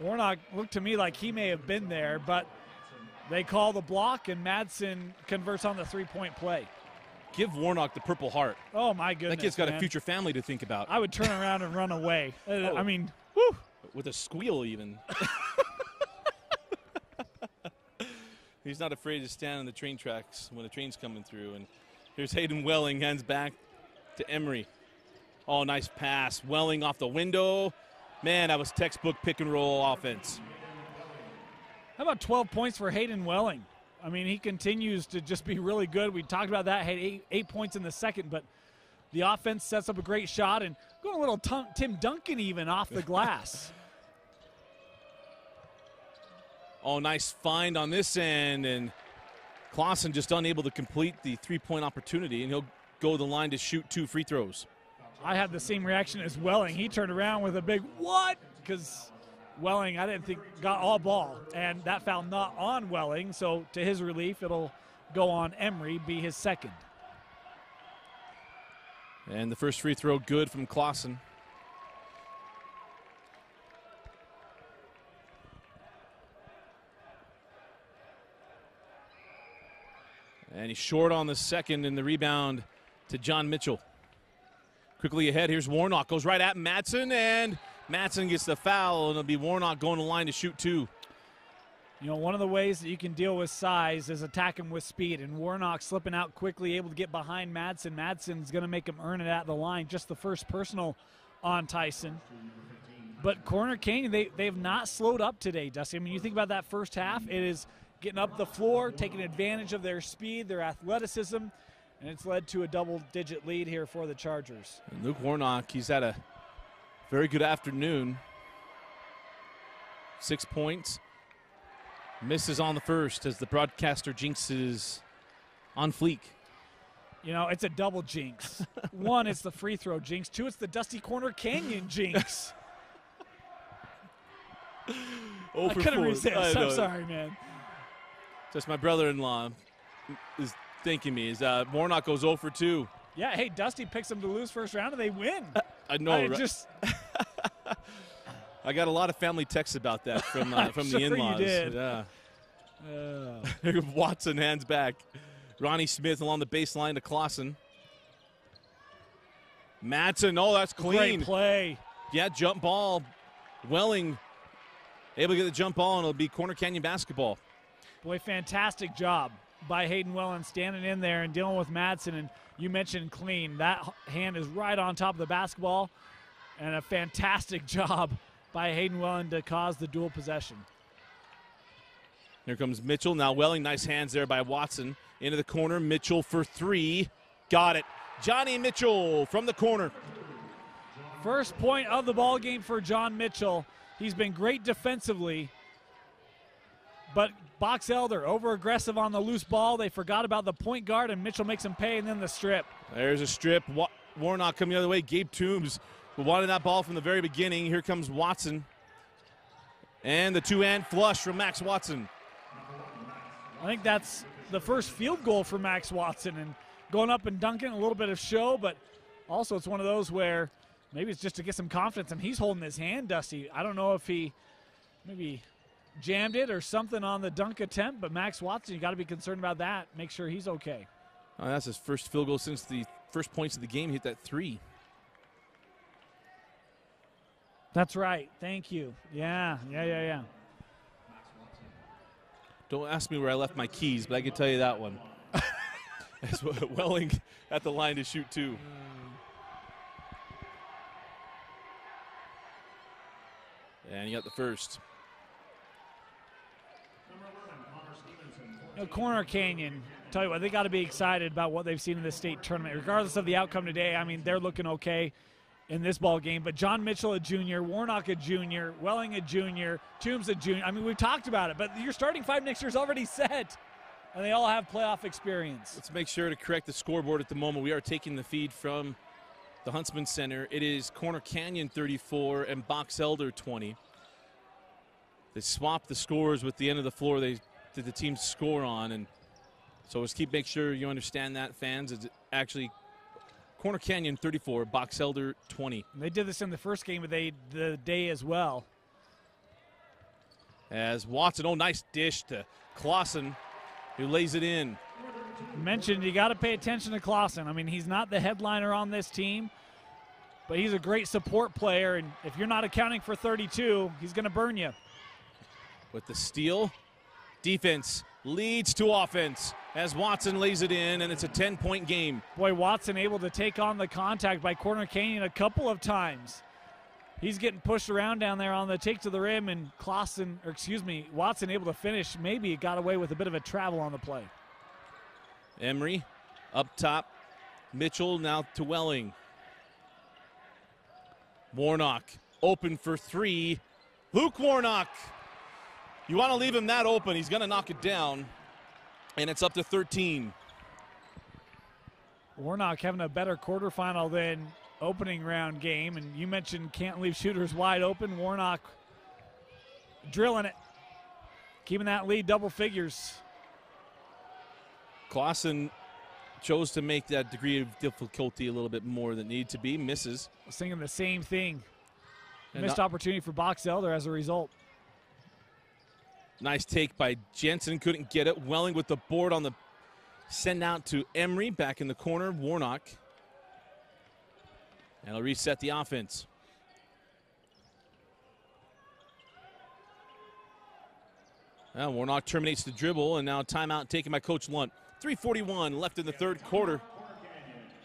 Warnock looked to me like he may have been there, but they call the block, and Madsen converts on the 3-point play. Give Warnock the Purple Heart. Oh, my goodness, that kid's got man. a future family to think about. I would turn around and run away. Oh. I mean, whew. With a squeal, even. He's not afraid to stand on the train tracks when the train's coming through. And here's Hayden Welling, hands back to Emery. Oh, nice pass. Welling off the window. Man, that was textbook pick-and-roll offense. How about 12 points for Hayden Welling? I mean, he continues to just be really good. We talked about that. Had eight points in the second, but the offense sets up a great shot and going a little Tim Duncan even off the glass. Oh, nice find on this end, and Clausen just unable to complete the 3-point opportunity, and he'll go to the line to shoot 2 free throws. I had the same reaction as Welling. He turned around with a big what? Because Welling, I didn't think, got all ball, and that foul not on Welling, so to his relief, it'll go on Emery, be his second. And the first free throw good from Clausen. And he's short on the second, and the rebound to John Mitchell. Quickly ahead, here's Warnock. Goes right at Madsen, and Madsen gets the foul, and it'll be Warnock going to the line to shoot 2. You know, one of the ways that you can deal with size is attack him with speed, and Warnock slipping out quickly, able to get behind Madsen. Madsen's going to make him earn it at the line. Just the first personal on Tyson. But Corner Canyon, they've not slowed up today, Dusty. I mean, you think about that first half, it is getting up the floor, taking advantage of their speed, their athleticism, and it's led to a double-digit lead here for the Chargers. And Luke Warnock, he's had a very good afternoon. 6 points. Misses on the first as the broadcaster jinxes on fleek. You know, it's a double jinx. One, it's the free throw jinx. Two, it's the Dusty Corner Canyon jinx. I couldn't resist. I'm sorry, man. Just my brother-in-law is thanking me. Warnock goes 0 for 2. Yeah, hey, Dusty picks them to lose first round, and they win. I know, right? I got a lot of family texts about that from the in-laws. You did. Yeah. Watson hands back. Ronnie Smith along the baseline to Clausen. Madsen, oh, that's clean. Great play. Yeah, jump ball. Welling able to get the jump ball, and it'll be Corner Canyon basketball. Boy, fantastic job by Hayden Welling standing in there and dealing with Madsen. And you mentioned clean. That hand is right on top of the basketball. And a fantastic job by Hayden Welling to cause the dual possession. Here comes Mitchell. Now Welling, nice hands there by Watson. Into the corner, Mitchell for 3. Got it. Johnny Mitchell from the corner. First point of the ball game for John Mitchell. He's been great defensively. But Box Elder over-aggressive on the loose ball. They forgot about the point guard, and Mitchell makes him pay, and then the strip. There's a strip. Warnock coming the other way. Gabe Toombs wanted that ball from the very beginning. Here comes Watson. And the two-hand flush from Max Watson. I think that's the first field goal for Max Watson, and going up and dunking, a little bit of show, but also it's one of those where maybe it's just to get some confidence, and he's holding his hand, Dusty. I don't know if he maybe jammed it or something on the dunk attempt, but Max Watson, you got to be concerned about that. Make sure he's okay. Oh, that's his first field goal since the first points of the game. He hit that 3. That's right. Thank you. Yeah. Don't ask me where I left my keys, but I can tell you that one. That's Welling at the line to shoot 2. And you got the first. You know, Corner Canyon, tell you what, they got to be excited about what they've seen in this state tournament. Regardless of the outcome today, I mean, they're looking okay in this ball game. But John Mitchell, a junior, Warnock, a junior, Welling, a junior, Toombs, a junior. I mean, we've talked about it, but your starting 5 next year is already set, and they all have playoff experience. Let's make sure to correct the scoreboard at the moment. We are taking the feed from the Huntsman Center. It is Corner Canyon 34 and Box Elder 20. They swapped the scores with the end of the floor they did the teams score on, and so let's make sure you understand that, fans. It's actually Corner Canyon 34, Box Elder 20. And they did this in the first game of the day as well. As Watson, oh, nice dish to Clausen, who lays it in. Mentioned you got to pay attention to Clausen. I mean, he's not the headliner on this team, but he's a great support player, and if you're not accounting for 32, he's going to burn you. With the steal, defense leads to offense as Watson lays it in, and it's a 10-point game. Boy, Watson able to take on the contact by Corner Canyon a couple of times. He's getting pushed around down there on the take to the rim, and Watson able to finish. Maybe got away with a bit of a travel on the play. Emery up top. Mitchell now to Welling. Warnock open for 3. Luke Warnock. You want to leave him that open. He's going to knock it down, and it's up to 13. Warnock having a better quarterfinal than opening round game, and you mentioned can't leave shooters wide open. Warnock drilling it, keeping that lead double figures. Clausen chose to make that degree of difficulty a little bit more than needed to be. Misses. I was thinking the same thing. And missed opportunity for Box Elder as a result. Nice take by Jensen, couldn't get it. Welling with the board on the send out to Emery, back in the corner, Warnock. And he'll reset the offense. Well, Warnock terminates the dribble, and now timeout taken by Coach Lunt. 3:41 left in the third quarter.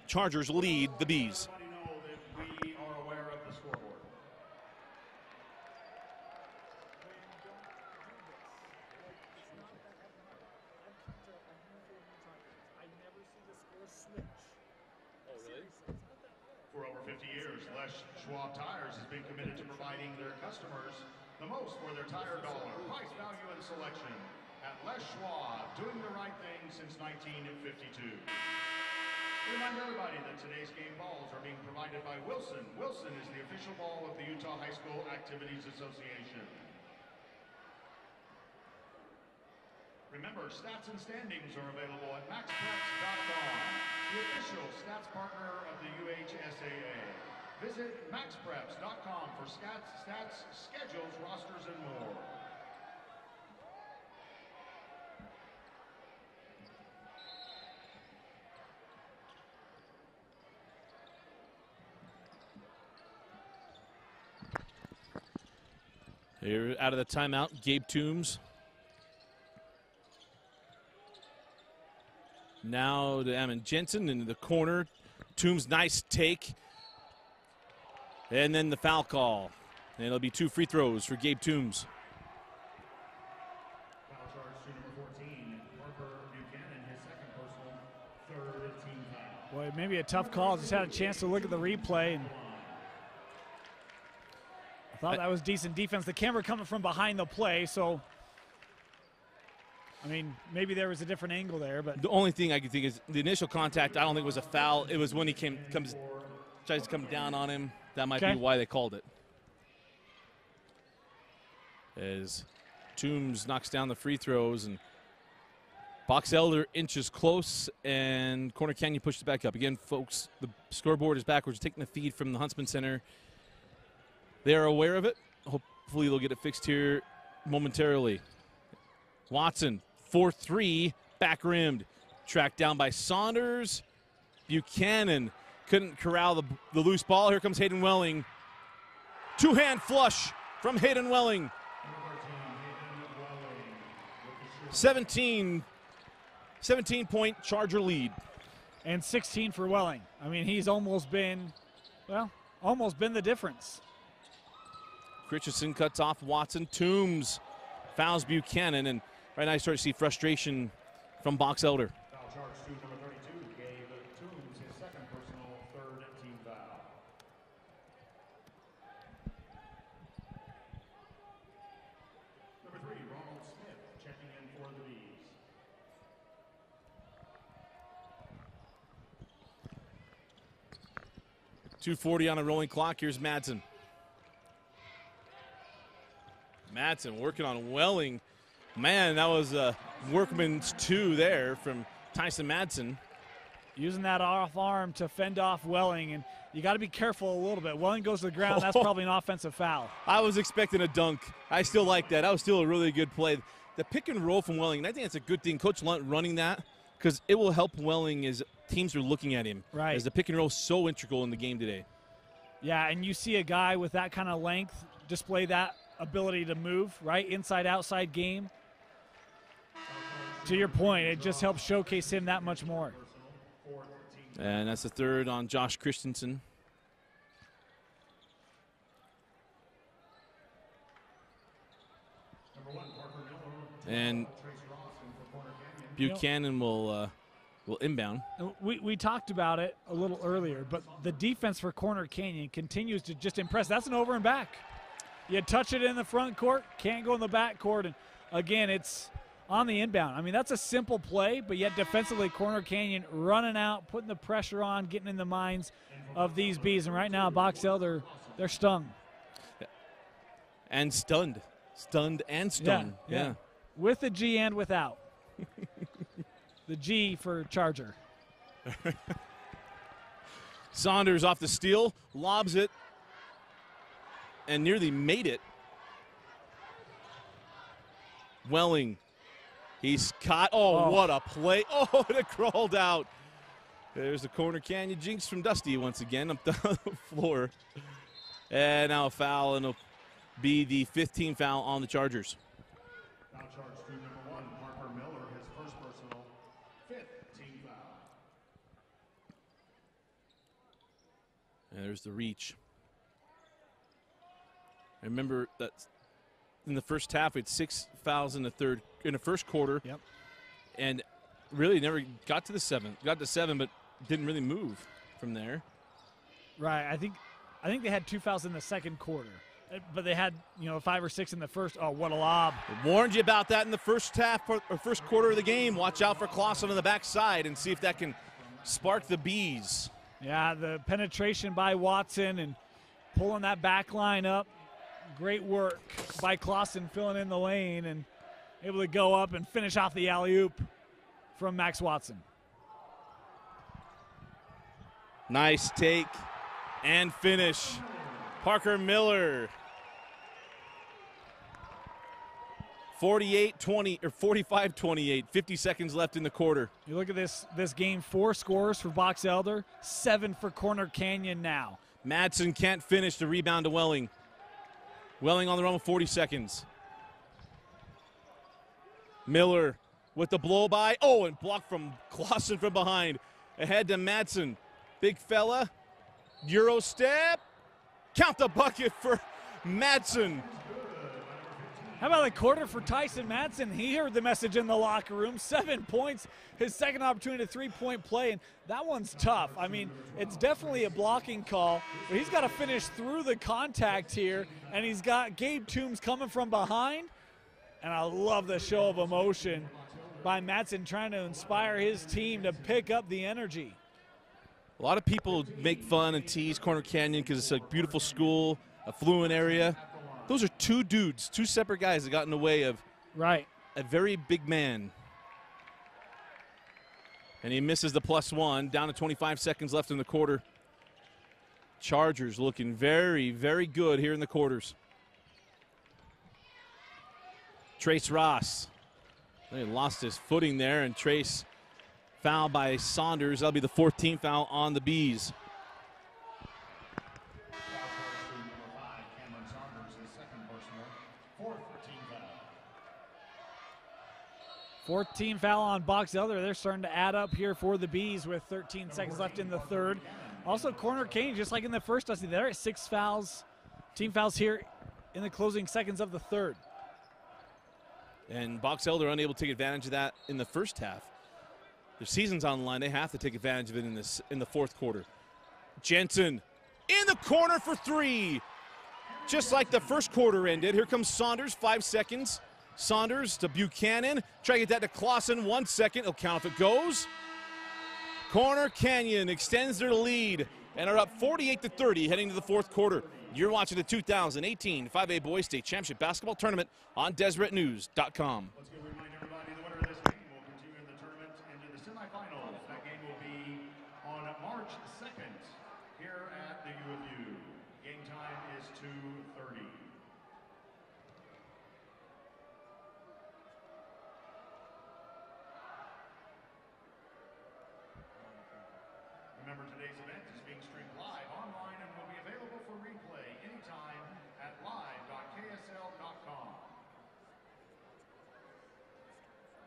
Chargers lead the Bees. We are aware of the 50 years, Les Schwab Tires has been committed to providing their customers the most for their tire dollar. Price, value, and selection. At Les Schwab, doing the right thing since 1952. Remind everybody that today's game balls are being provided by Wilson. Wilson is the official ball of the Utah High School Activities Association. Remember, stats and standings are available at maxpreps.com, the official stats partner of the UHSAA. Visit maxpreps.com for stats, schedules, rosters, and more. Here out of the timeout, Gabe Toombs. Now to Ammon Jensen into the corner. Toombs, nice take. And then the foul call. And it'll be 2 free throws for Gabe Toombs. Foul charge to number 14, Parker Buchanan, his second personal, third team foul. Boy, maybe a tough call. Just had a chance to look at the replay. And I thought that was decent defense. The camera coming from behind the play, so I mean, maybe there was a different angle there, but The only thing I can think is the initial contact, I don't think was a foul. It was when he tries to come down on him. That might be why they called it. As Toombs knocks down the free throws, and Box Elder inches close, and Corner Canyon pushes it back up. Again, folks, the scoreboard is backwards, taking the feed from the Huntsman Center. They are aware of it. Hopefully they'll get it fixed here momentarily. Watson, 4-3, back rimmed. Tracked down by Saunders. Buchanan couldn't corral the loose ball. Here comes Hayden Welling. Two-hand flush from Hayden Welling. 17-point Charger lead. and 16 for Welling. I mean, he's almost been the difference. Christensen cuts off Watson. Toombs fouls Buchanan, and right now you start to see frustration from Box Elder. Foul charge to number 32, gave Toombs his second personal, third team foul. Number 3, Ronald Smith, checking in for the Bees. .240 on a rolling clock. Here's Madsen. Madsen working on Welling. Man, that was a workman's 2 there from Tyson Madsen. Using that off arm to fend off Welling, and you got to be careful a little bit. Welling goes to the ground. That's probably an offensive foul. I was expecting a dunk. I still like that. That was still a really good play. The pick and roll from Welling, and I think that's a good thing. Coach Lunt running that because it will help Welling as teams are looking at him. Right. As the pick and roll is so integral in the game today. Yeah, and you see a guy with that kind of length display that ability to move, right? Inside, outside game. To your point, it just helps showcase him that much more. And that's the third on Josh Christensen. And Buchanan will inbound. We talked about it a little earlier, but the defense for Corner Canyon continues to just impress. That's an over and back. You touch it in the front court, can't go in the back court, and again, it's on the inbound. I mean, that's a simple play, but yet defensively, Corner Canyon running out, putting the pressure on, getting in the minds of these Bees. And right now, Box Elder, they're stung. And stunned. Stunned and stung. Yeah. With the G and without. The G for Charger. Saunders off the steal, lobs it, and nearly made it. Welling. He's caught. Oh, what a play. Oh, it crawled out. There's the Corner Canyon jinx from Dusty once again up the floor. And now a foul, and it'll be the 15th foul on the Chargers. Foul charge to number 1, Parker Miller, his first personal, 5th team foul. And there's the reach. I remember that in the first half, we had 6 fouls in the first quarter. Yep. And really never got to the 7th. Got to 7, but didn't really move from there. Right. I think they had 2 fouls in the second quarter, but they had 5 or 6 in the first. Oh, what a lob! I warned you about that in the first half or first quarter of the game. Watch out for Clausen on the backside and see if that can spark the bees. Yeah, the penetration by Watson and pulling that back line up. Great work by Clausen filling in the lane and able to go up and finish off the alley-oop from Max Watson. Nice take and finish. Parker Miller. 48-20 or 45-28. 50 seconds left in the quarter. You look at this game, 4 scores for Box Elder, 7 for Corner Canyon now. Madsen can't finish the rebound to Welling. Welling on the run with 40 seconds. Miller with the blow by. Oh, and blocked from Clausen from behind. Ahead to Madsen. Big fella. Euro step. Count the bucket for Madsen. How about the quarter for Tyson Madsen? He heard the message in the locker room. 7 points, his second opportunity to 3-point play, and that one's tough. I mean, it's definitely a blocking call, but he's got to finish through the contact here, and he's got Gabe Toombs coming from behind, and I love the show of emotion by Madsen trying to inspire his team to pick up the energy. A lot of people make fun and tease Corner Canyon because it's a beautiful school, affluent area. Those are 2 dudes, 2 separate guys that got in the way of a very big man. And he misses the +1, down to 25 seconds left in the quarter. Chargers looking very, very good here in the quarters. Trace Ross. They lost his footing there, and Trace fouled by Saunders. That'll be the 14th foul on the Bees. 14 foul on Box Elder. They're starting to add up here for the Bees with 13 seconds left in the third. Also, Corner Canyon, just like in the first, Dusty, they're at 6 fouls, team fouls here in the closing seconds of the third. And Box Elder unable to take advantage of that in the first half. Their season's on the line. They have to take advantage of it in the fourth quarter. Jensen in the corner for 3. Just like the first quarter ended. Here comes Saunders, 5 seconds. Saunders to Buchanan. Try to get that to Clausen, 1 second. He'll count if it goes. Corner Canyon extends their lead and are up 48-30 heading to the fourth quarter. You're watching the 2018 5A Boys State Championship Basketball Tournament on DeseretNews.com. Let's go remind everybody the winner of this game will continue in the tournament into the semifinals. That game will be on March 2nd here at the U of U. Game time is 2:30. Remember, today's event is being streamed live online and will be available for replay anytime at live.ksl.com.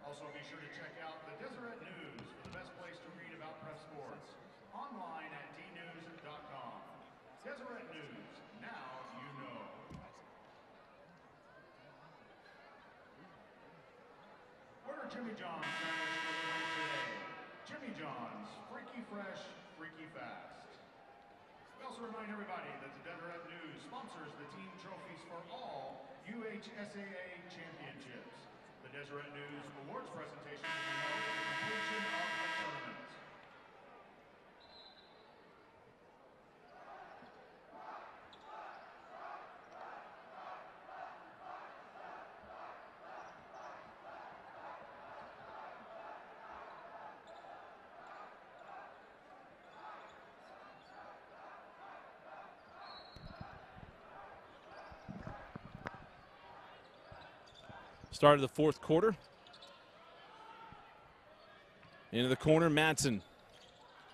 Also, be sure to check out the Deseret News for the best place to read about prep sports. Online at dnews.com. Deseret News, now you know. Order Jimmy John's sandwich for the win today. Jimmy John's, freaky fresh, freaky fast. We also remind everybody that the Deseret News sponsors the team trophies for all UHSAA championships. The Deseret News awards presentation will be held at the completion of the tournament. Start of the fourth quarter. Into the corner, Madsen.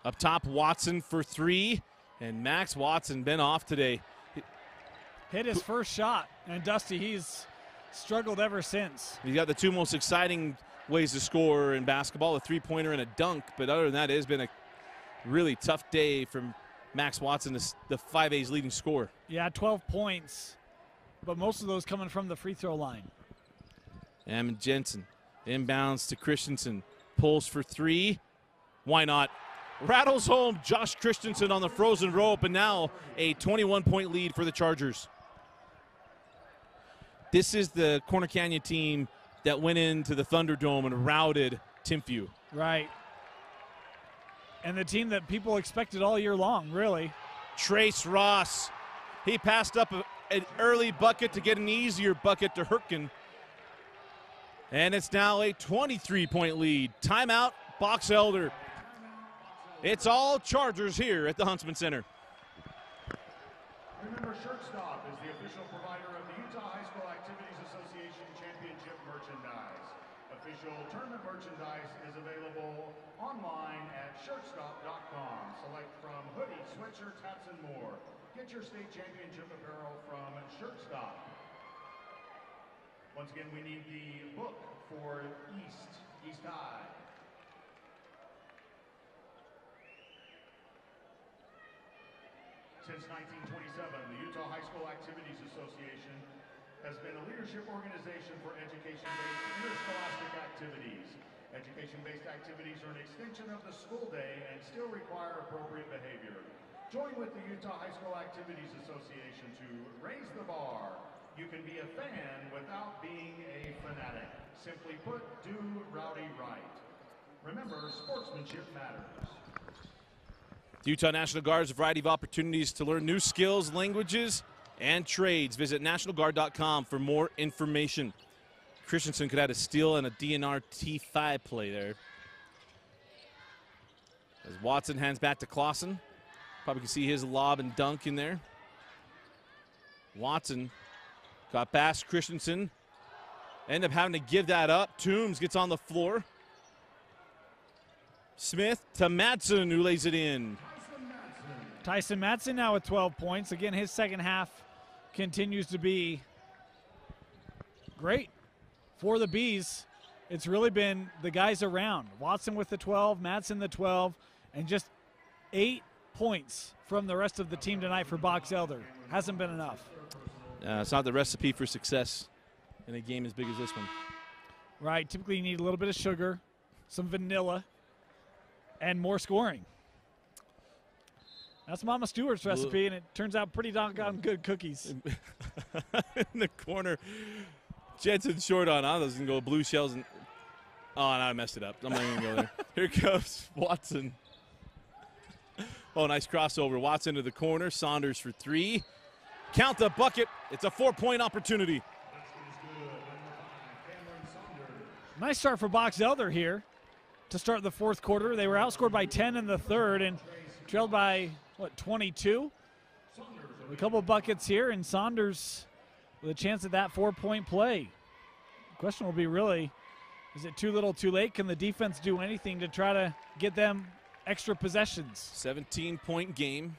Up top, Watson for 3. And Max Watson been off today. Hit his first shot. And Dusty, he's struggled ever since. He's got the 2 most exciting ways to score in basketball, a 3-pointer and a dunk. But other than that, it has been a really tough day from Max Watson, the 5A's leading scorer. Yeah, 12 points. But most of those coming from the free throw line. And Jensen inbounds to Christensen. Pulls for 3. Why not? rattles home Josh Christensen on the frozen rope, and now a 21-point lead for the Chargers. This is the Corner Canyon team that went into the Thunderdome and routed Timpview. Right. And the team that people expected all year long, really. Trace Ross, he passed up an early bucket to get an easier bucket to Hurtgen. And it's now a 23-point lead. Timeout, Box Elder. It's all Chargers here at the Huntsman Center. Remember, Shirtstop is the official provider of the Utah High School Activities Association Championship merchandise. Official tournament merchandise is available online at shirtstop.com. Select from hoodies, sweatshirts, hats, and more. Get your state championship apparel from Shirtstop. Once again, we need the book for East High. Since 1927, the Utah High School Activities Association has been a leadership organization for education-based interscholastic activities. Education-based activities are an extension of the school day and still require appropriate behavior. Join with the Utah High School Activities Association to raise the bar. You can be a fan without being a fanatic. Simply put, do rowdy right. Remember, sportsmanship matters. The Utah National Guard has a variety of opportunities to learn new skills, languages, and trades. Visit nationalguard.com for more information. Christensen could add a steal and a DNR T5 play there. As Watson hands back to Clausen. Probably can see his lob and dunk in there. Watson got past Christensen. Ended up having to give that up. Toombs gets on the floor. Smith to Madsen, who lays it in. Tyson Madsen now with 12 points. Again, his second half continues to be great for the Bees. It's really been the guys around. Watson with the 12, Madsen the 12, and just 8 points from the rest of the team tonight for Box Elder. Hasn't been enough. It's not the recipe for success in a game as big as this one. Right, typically you need a little bit of sugar, some vanilla, and more scoring. That's Mama Stewart's recipe, and it turns out pretty doggone good cookies. In the corner, Jensen short on. I was going to go blue shells. And oh, no, I messed it up. I'm not even going to go there. Here comes Watson. Oh, nice crossover. Watson to the corner. Saunders for 3. Count the bucket. It's a 4-point opportunity. Nice start for Box Elder here to start the fourth quarter. They were outscored by 10 in the third and trailed by, 22? A couple of buckets here, and Saunders with a chance at that 4-point play. The question will be really, is it too little too late? Can the defense do anything to try to get them extra possessions? 17-point game.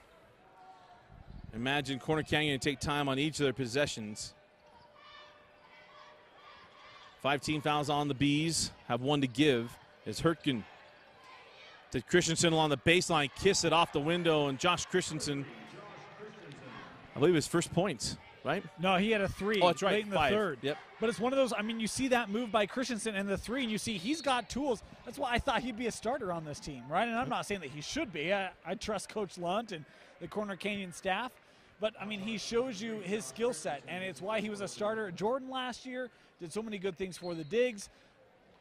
Imagine Corner Canyon take time on each of their possessions. 5 team fouls on the Bees, have 1 to give. As Hurtgen to Christensen along the baseline, kiss it off the window, and Josh Christensen, I believe his first points, right? No, he had a 3 oh, that's right. late in the 5. third. Yep. But it's one of those, I mean, you see that move by Christensen and the 3, and you see he's got tools. That's why I thought he'd be a starter on this team, right? And I'm not saying that he should be. I trust Coach Lunt and the Corner Canyon staff. But, I mean, he shows you his skill set, and it's why he was a starter at Jordan last year, did so many good things for the Digs.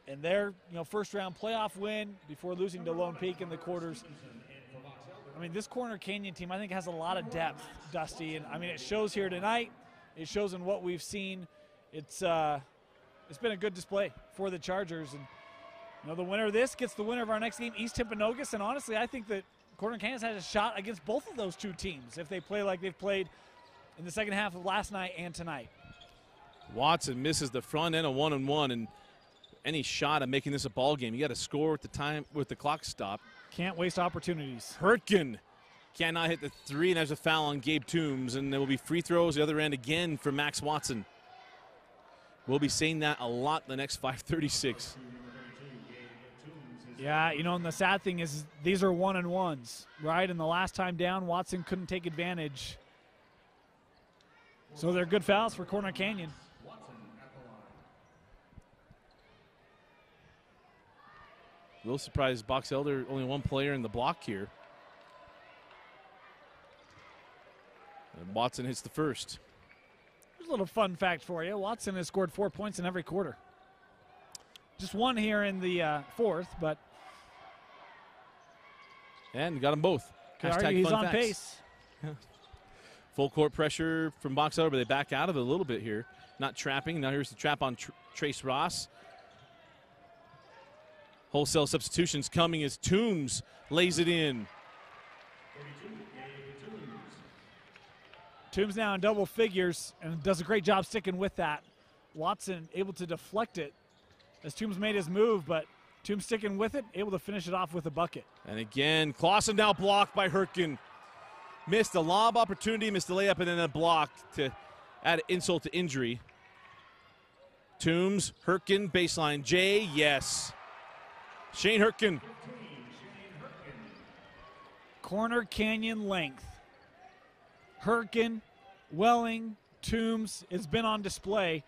And their first-round playoff win before losing to Lone Peak in the quarters. I mean, this Corner Canyon team, I think, has a lot of depth, Dusty. And, I mean, it shows here tonight. It shows in what we've seen. It's been a good display for the Chargers. And, the winner of this gets the winner of our next game, East Timpanogos. And, honestly, I think that Corner Canyon has a shot against both of those two teams if they play like they've played in the second half of last night and tonight. Watson misses the front end of 1-on-1, and any shot at making this a ball game, you got to score with the clock stop. Can't waste opportunities. Hurtgen cannot hit the 3, and there's a foul on Gabe Toombs, and there will be free throws the other end again for Max Watson. We'll be saying that a lot the next 5:36. Yeah, and the sad thing is these are 1-on-1s, right? And the last time down, Watson couldn't take advantage. So they're good fouls for Corner Canyon. A little surprised Box Elder, only one player in the block here. And Watson hits the first. Here's a little fun fact for you. Watson has scored 4 points in every quarter. Just one here in the fourth, but. And got them both. He's on pace. Yeah. Full court pressure from Box Elder, but they back out of it a little bit here. Not trapping. Now here's the trap on Trace Ross. Wholesale substitutions coming as Toombs lays it in. Toombs now in double figures and does a great job sticking with that. Watson able to deflect it as Toombs made his move, but Toombs sticking with it, able to finish it off with a bucket. And again, Clausen now blocked by Hurtgen. Missed a lob opportunity, missed the layup, and then a block to add insult to injury. Toombs, Hurtgen, baseline. Jay, yes. Shane Hurtgen. Corner Canyon length. Hurtgen, Welling, Toombs, it's been on display.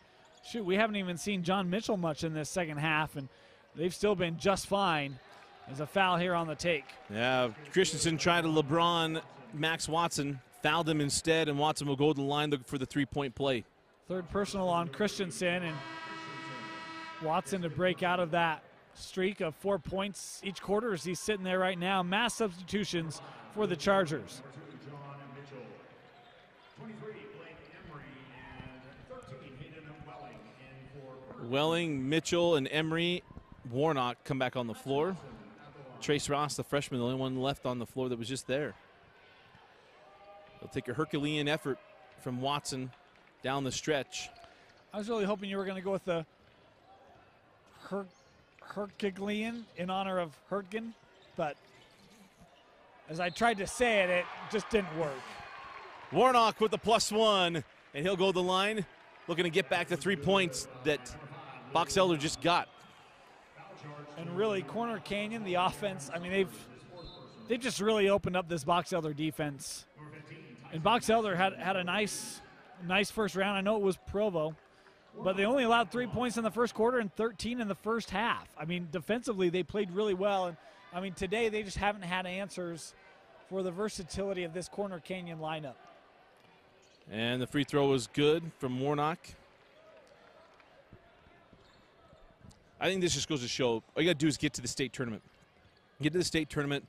Shoot, we haven't even seen John Mitchell much in this second half, and they've still been just fine. There's a foul here on the take. Yeah, Christensen tried to LeBron Max Watson, fouled him instead, and Watson will go to the line for the three-point play. Third personal on Christensen, and Watson to break out of that streak of 4 points each quarter as he's sitting there right now. Mass substitutions for the Chargers. Welling, Mitchell, and Emery, Warnock come back on the floor. Trace Ross, the freshman, the only one left on the floor that was just there. They'll take a Herculean effort from Watson down the stretch. I was really hoping you were going to go with the Herculean in honor of Hurtgen, but as I tried to say it, it just didn't work. Warnock with the +1, and he'll go to the line, looking to get back the 3 points that Box Elder just got. And really, Corner Canyon, the offense, I mean, they've just really opened up this Box Elder defense. And Box Elder had a nice first round. I know it was Provo, but they only allowed 3 points in the first quarter and 13 in the first half. I mean, defensively, they played really well. And I mean, today they just haven't had answers for the versatility of this Corner Canyon lineup. And the free throw was good from Warnock. I think this just goes to show all you got to do is get to the state tournament. Get to the state tournament,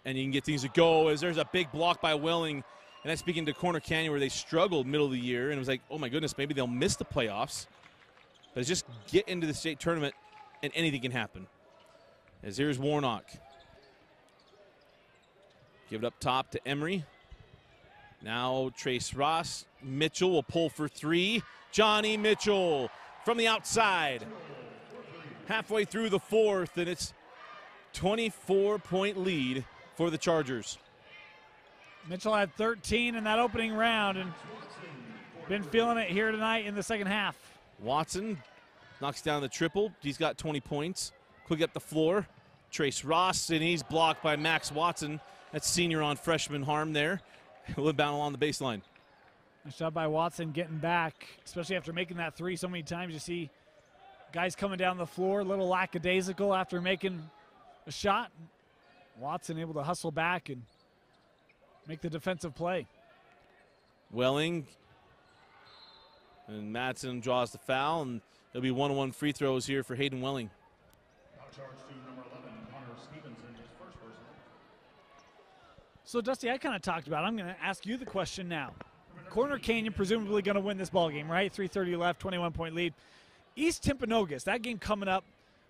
and you can get things to go. As there's a big block by Welling, and that's speaking to Corner Canyon where they struggled middle of the year, and it was like, oh my goodness, maybe they'll miss the playoffs. But it's just get into the state tournament, and anything can happen. As here's Warnock. Give it up top to Emery. Now Trace Ross. Mitchell will pull for three. Johnny Mitchell from the outside. Halfway through the fourth, and it's 24-point lead for the Chargers. Mitchell had 13 in that opening round and been feeling it here tonight in the second half. Watson knocks down the triple. He's got 20 points. Quick up the floor. Trace Ross, and he's blocked by Max Watson. That's senior on freshman harm there. Inbound along the baseline. Nice job by Watson getting back, especially after making that three so many times. You see guys coming down the floor, a little lackadaisical after making a shot. Watson able to hustle back and make the defensive play. Welling and Madsen draws the foul, and there'll be one-on-one free throws here for Hayden Welling. Now charged to number 11, Connor Stevenson, his first personal. So, Dusty, I kind of talked about it. I'm going to ask you the question now. Corner Canyon presumably going to win this ball game, right? 3:30 left, 21-point lead. East Timpanogos, that game coming up.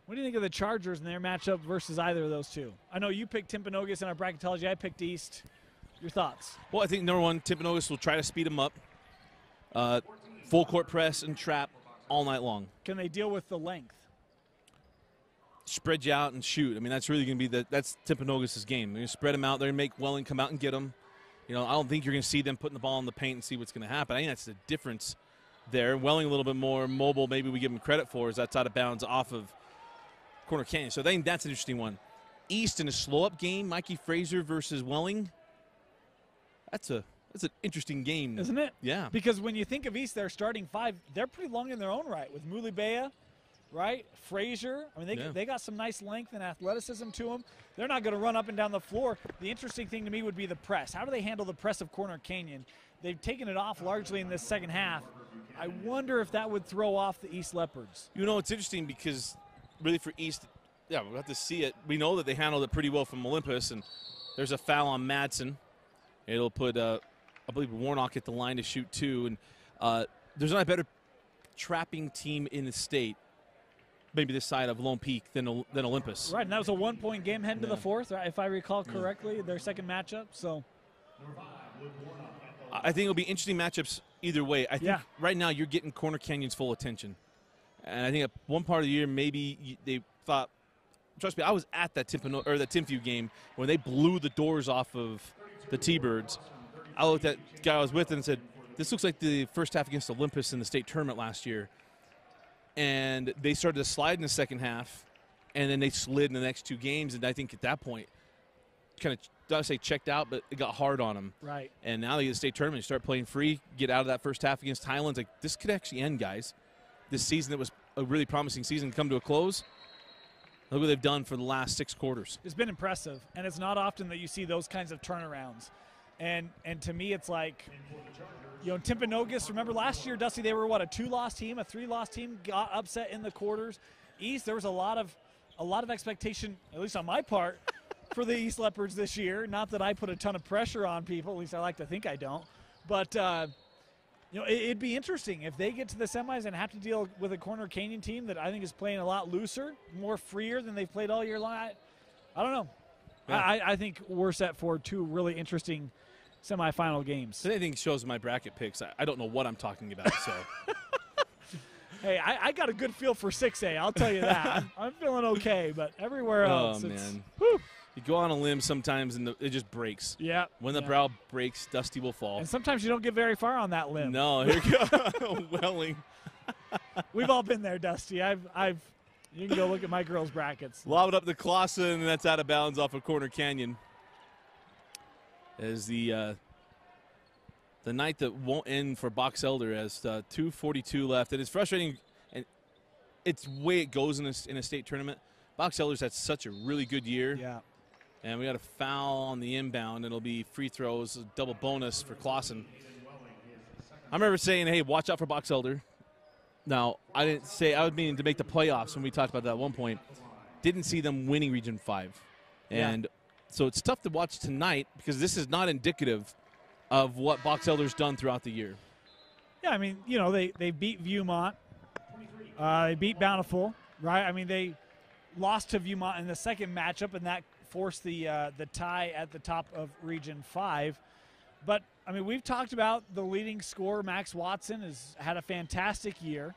What do you think of the Chargers and their matchup versus either of those two? I know you picked Timpanogos in our bracketology. I picked East. Your thoughts? Well, I think, number one, Timpanogos will try to speed them up. Full court press and trap all night long. Can they deal with the length? Spread you out and shoot. I mean, that's really going to be that's Timpanogos' game. They're going to spread them out. They're going to make Welling come out and get them. You know, I don't think you're going to see them putting the ball in the paint and see what's going to happen. I think that's the difference there. Welling a little bit more mobile, maybe we give him credit for, is that's out of bounds off of Corner Canyon. So I think that's an interesting one. East in a slow-up game, Mikey Fraser versus Welling. That's an interesting game. Isn't it? Yeah. Because when you think of East, their starting five, they're pretty long in their own right with Mulibea, right? Frazier, I mean, they got some nice length and athleticism to them. They're not going to run up and down the floor. The interesting thing to me would be the press. How do they handle the press of Corner Canyon? They've taken it off largely in this second half. I wonder if that would throw off the East Leopards. You know, it's interesting because really for East, yeah, we'll have to see it. We know that they handled it pretty well from Olympus, and there's a foul on Madsen. It'll put, I believe, Warnock at the line to shoot 2. And there's not a better trapping team in the state, maybe this side of Lone Peak, than Olympus. Right, and that was a 1-point game heading to the fourth, right, if I recall correctly, their second matchup. So I think it'll be interesting matchups either way. I think right now you're getting Corner Canyon's full attention. And I think at one part of the year maybe they thought, trust me, I was at that Timpview game when they blew the doors off of the T-Birds. I looked at the guy I was with and said, this looks like the first half against Olympus in the state tournament last year. And they started to slide in the second half, and then they slid in the next 2 games. And I think at that point, kind of, I don't say checked out, but it got hard on them. Right. And now they get the state tournament, start playing free, get out of that first half against Highlands. Like, this could actually end, guys. This season that was a really promising season come to a close. Look what they've done for the last 6 quarters. It's been impressive, and it's not often that you see those kinds of turnarounds. And to me, it's like, you know, Timpanogos, remember last year, Dusty, they were, what, a 2-loss team, a 3-loss team, got upset in the quarters. East, there was a lot of expectation, at least on my part, for the East Leopards this year. Not that I put a ton of pressure on people, at least I like to think I don't. But, you know, it'd be interesting if they get to the semis and have to deal with a Corner Canyon team that I think is playing a lot looser, more freer than they've played all year long. I don't know. Yeah. I think we're set for 2 really interesting semifinal games. If anything shows my bracket picks, I don't know what I'm talking about. So, hey, I got a good feel for 6A. I'll tell you that. I'm feeling okay, but everywhere else, oh man, whew. You go on a limb sometimes and it just breaks. Yeah. When the brow breaks, Dusty will fall. And sometimes you don't get very far on that limb. No, here you go. Welling. We've all been there, Dusty. You can go look at my girls' brackets. Lob it up to Clausen, and that's out of bounds off of Corner Canyon. As the night that won't end for Box Elder, as 2:42 left. It is frustrating, and it's the way it goes in a state tournament. Box Elder's had such a really good year. Yeah. And we got a foul on the inbound. It'll be free throws, a double bonus for Clausen. I remember saying, hey, watch out for Box Elder. Now, I didn't say, I was meaning to make the playoffs when we talked about that at one point. Didn't see them winning Region 5. And so it's tough to watch tonight because this is not indicative of what Box Elder's done throughout the year. Yeah, I mean, you know, they beat Viewmont. They beat Bountiful, right? I mean, they lost to Viewmont in the second matchup, and that forced the tie at the top of Region 5. But, I mean, we've talked about the leading scorer, Max Watson, has had a fantastic year.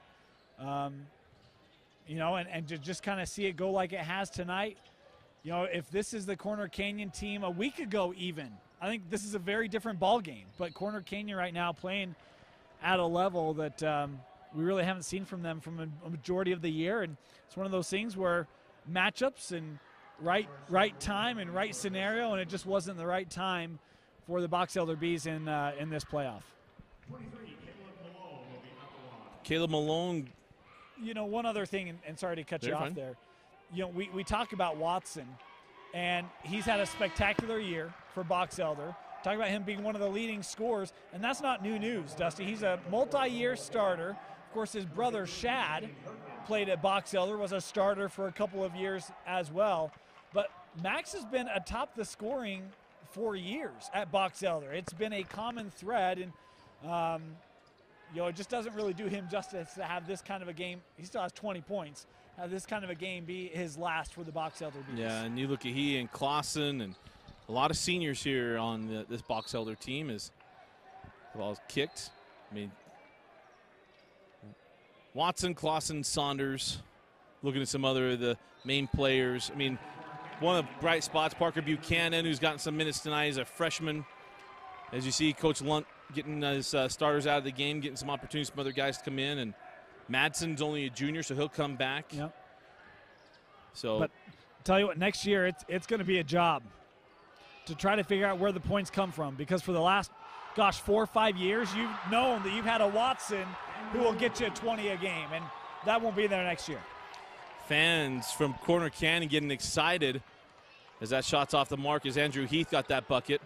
You know, and to just kind of see it go like it has tonight, you know, if this is the Corner Canyon team a week ago even, I think this is a very different ball game. But Corner Canyon right now playing at a level that we really haven't seen from them from a majority of the year. And it's one of those things where matchups and right time and right scenario, and it just wasn't the right time for the Box Elder Bees in this playoff. Caleb Malone. You know, one other thing, and sorry to cut you off there. You know, we talk about Watson, and he's had a spectacular year for Box Elder. Talk about him being one of the leading scorers, and that's not new news, Dusty. He's a multi-year starter. Of course, his brother Shad played at Box Elder, was a starter for a couple of years as well. But Max has been atop the scoring for years at Box Elder. It's been a common thread, and you know, it just doesn't really do him justice to have this kind of a game. He still has 20 points. Have this kind of a game be his last for the Box Elder Bees. Yeah, and you look at he and Clausen and a lot of seniors here on this Box Elder team as the ball's kicked. I mean, Watson, Clausen, Saunders, looking at some other of the main players. I mean, one of the bright spots, Parker Buchanan, who's gotten some minutes tonight, is a freshman. As you see, Coach Lunt getting his starters out of the game, getting some opportunities for other guys to come in. And Madsen's only a junior, so he'll come back. Yep. So, but tell you what, next year it's going to be a job to try to figure out where the points come from, because for the last, 4 or 5 years, you've known that you've had a Watson who will get you 20 a game, and that won't be there next year. Fans from Corner Canyon getting excited as that shot's off the mark as Andrew Heath got that bucket.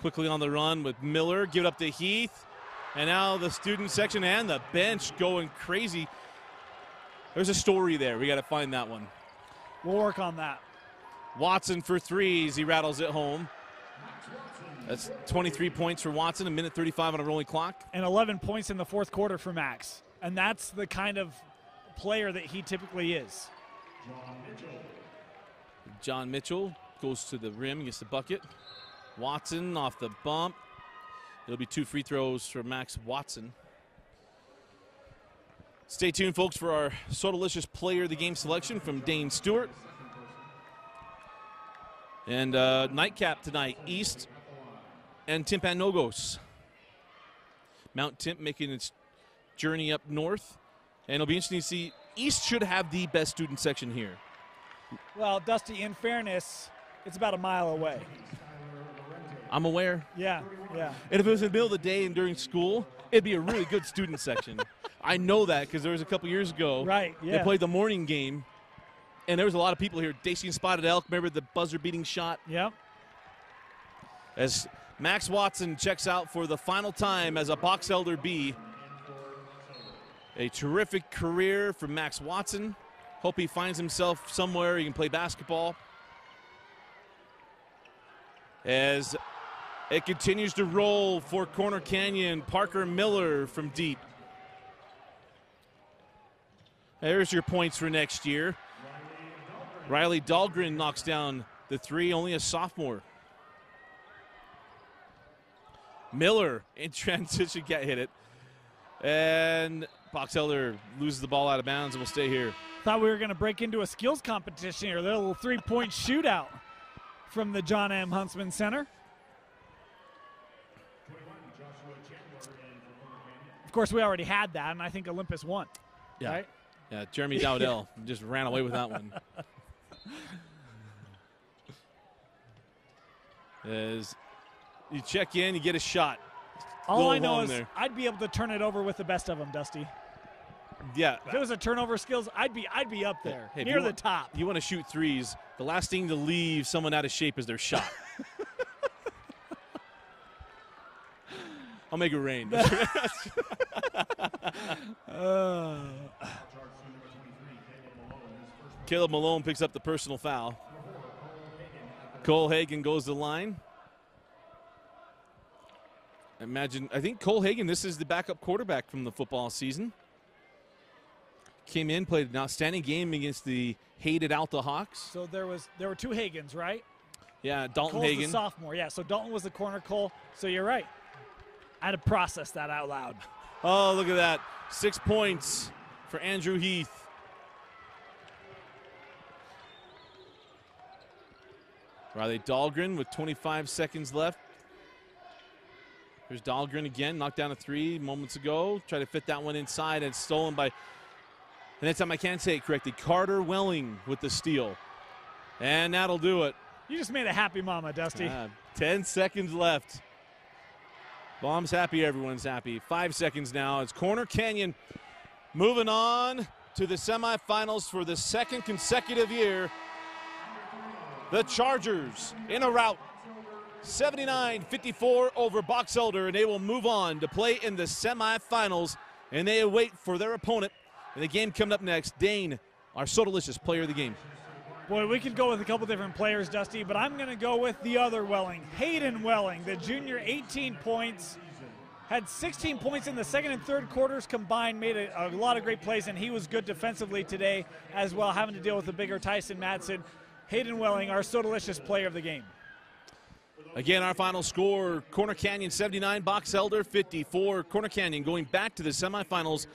Quickly on the run with Miller, give it up to Heath. And now the student section and the bench going crazy. There's a story there. We got to find that one. We'll work on that. Watson for threes. He rattles it home. That's 23 points for Watson, a minute 35 on a rolling clock. And 11 points in the fourth quarter for Max. And that's the kind of player that he typically is. John Mitchell goes to the rim, gets the bucket. Watson off the bump. It'll be 2 free throws for Max Watson. Stay tuned, folks, for our So Delicious Player of the Game selection from Dane Stewart. And nightcap tonight, East and Timpanogos. Mount Timp making its journey up north. And it'll be interesting to see, East should have the best student section here. Well, Dusty, in fairness, it's about a mile away. I'm aware. Yeah. And if it was in the middle of the day and during school, it'd be a really good student section. I know that because there was a couple years ago. Right, yeah. They played the morning game, and there was a lot of people here. Dacian Spotted Elk, remember the buzzer-beating shot? Yep. As Max Watson checks out for the final time as a Box Elder B. A terrific career for Max Watson. Hope he finds himself somewhere he can play basketball. As it continues to roll for Corner Canyon, Parker Miller from deep. There's your points for next year. Riley Dahlgren knocks down the 3, only a sophomore. Miller in transition, can't hit it. And Box Elder loses the ball out of bounds and will stay here. Thought we were going to break into a skills competition here. A little 3-point shootout from the John M. Huntsman Center. Of course, we already had that, and I think Olympus won. Yeah. Right? Yeah, Jeremy Dowdell just ran away with that one. As you check in, you get a shot. All I know is I'd be able to turn it over with the best of them, Dusty. Yeah. If it was a turnover skills, I'd be up there, hey, near the top. You want to shoot threes, the last thing to leave someone out of shape is their shot. I'll make it rain. Caleb Malone picks up the personal foul. Cole Hagan goes to the line. I think Cole Hagan, this is the backup quarterback from the football season. Came in, played an outstanding game against the hated Alta Hawks. So there were 2 Hagans, right? Yeah, Dalton Cole's Hagan. the sophomore, yeah. So Dalton was the corner, Cole. So you're right. I had to process that out loud. Oh, look at that. 6 points for Andrew Heath. Riley Dahlgren with 25 seconds left. Here's Dahlgren again, knocked down a 3 moments ago. Try to fit that one inside and stolen by, and that time I can't say it correctly, Carter Welling with the steal. And that'll do it. You just made a happy mama, Dusty. 10 seconds left. Bomb's happy, everyone's happy. 5 seconds now. It's Corner Canyon moving on to the semifinals for the 2nd consecutive year. The Chargers in a rout. 79-54 over Box Elder, and they will move on to play in the semifinals, and they await for their opponent. And the game coming up next, Dane, our So Delicious Player of the Game. Boy, we could go with a couple different players, Dusty, but I'm going to go with the other Welling, Hayden Welling, the junior, 18 points. Had 16 points in the second and third quarters combined, made a lot of great plays, and he was good defensively today as well, having to deal with the bigger Tyson Madsen. Hayden Welling, our So Delicious Player of the Game. Again, our final score, Corner Canyon 79, Box Elder 54. Corner Canyon going back to the semifinals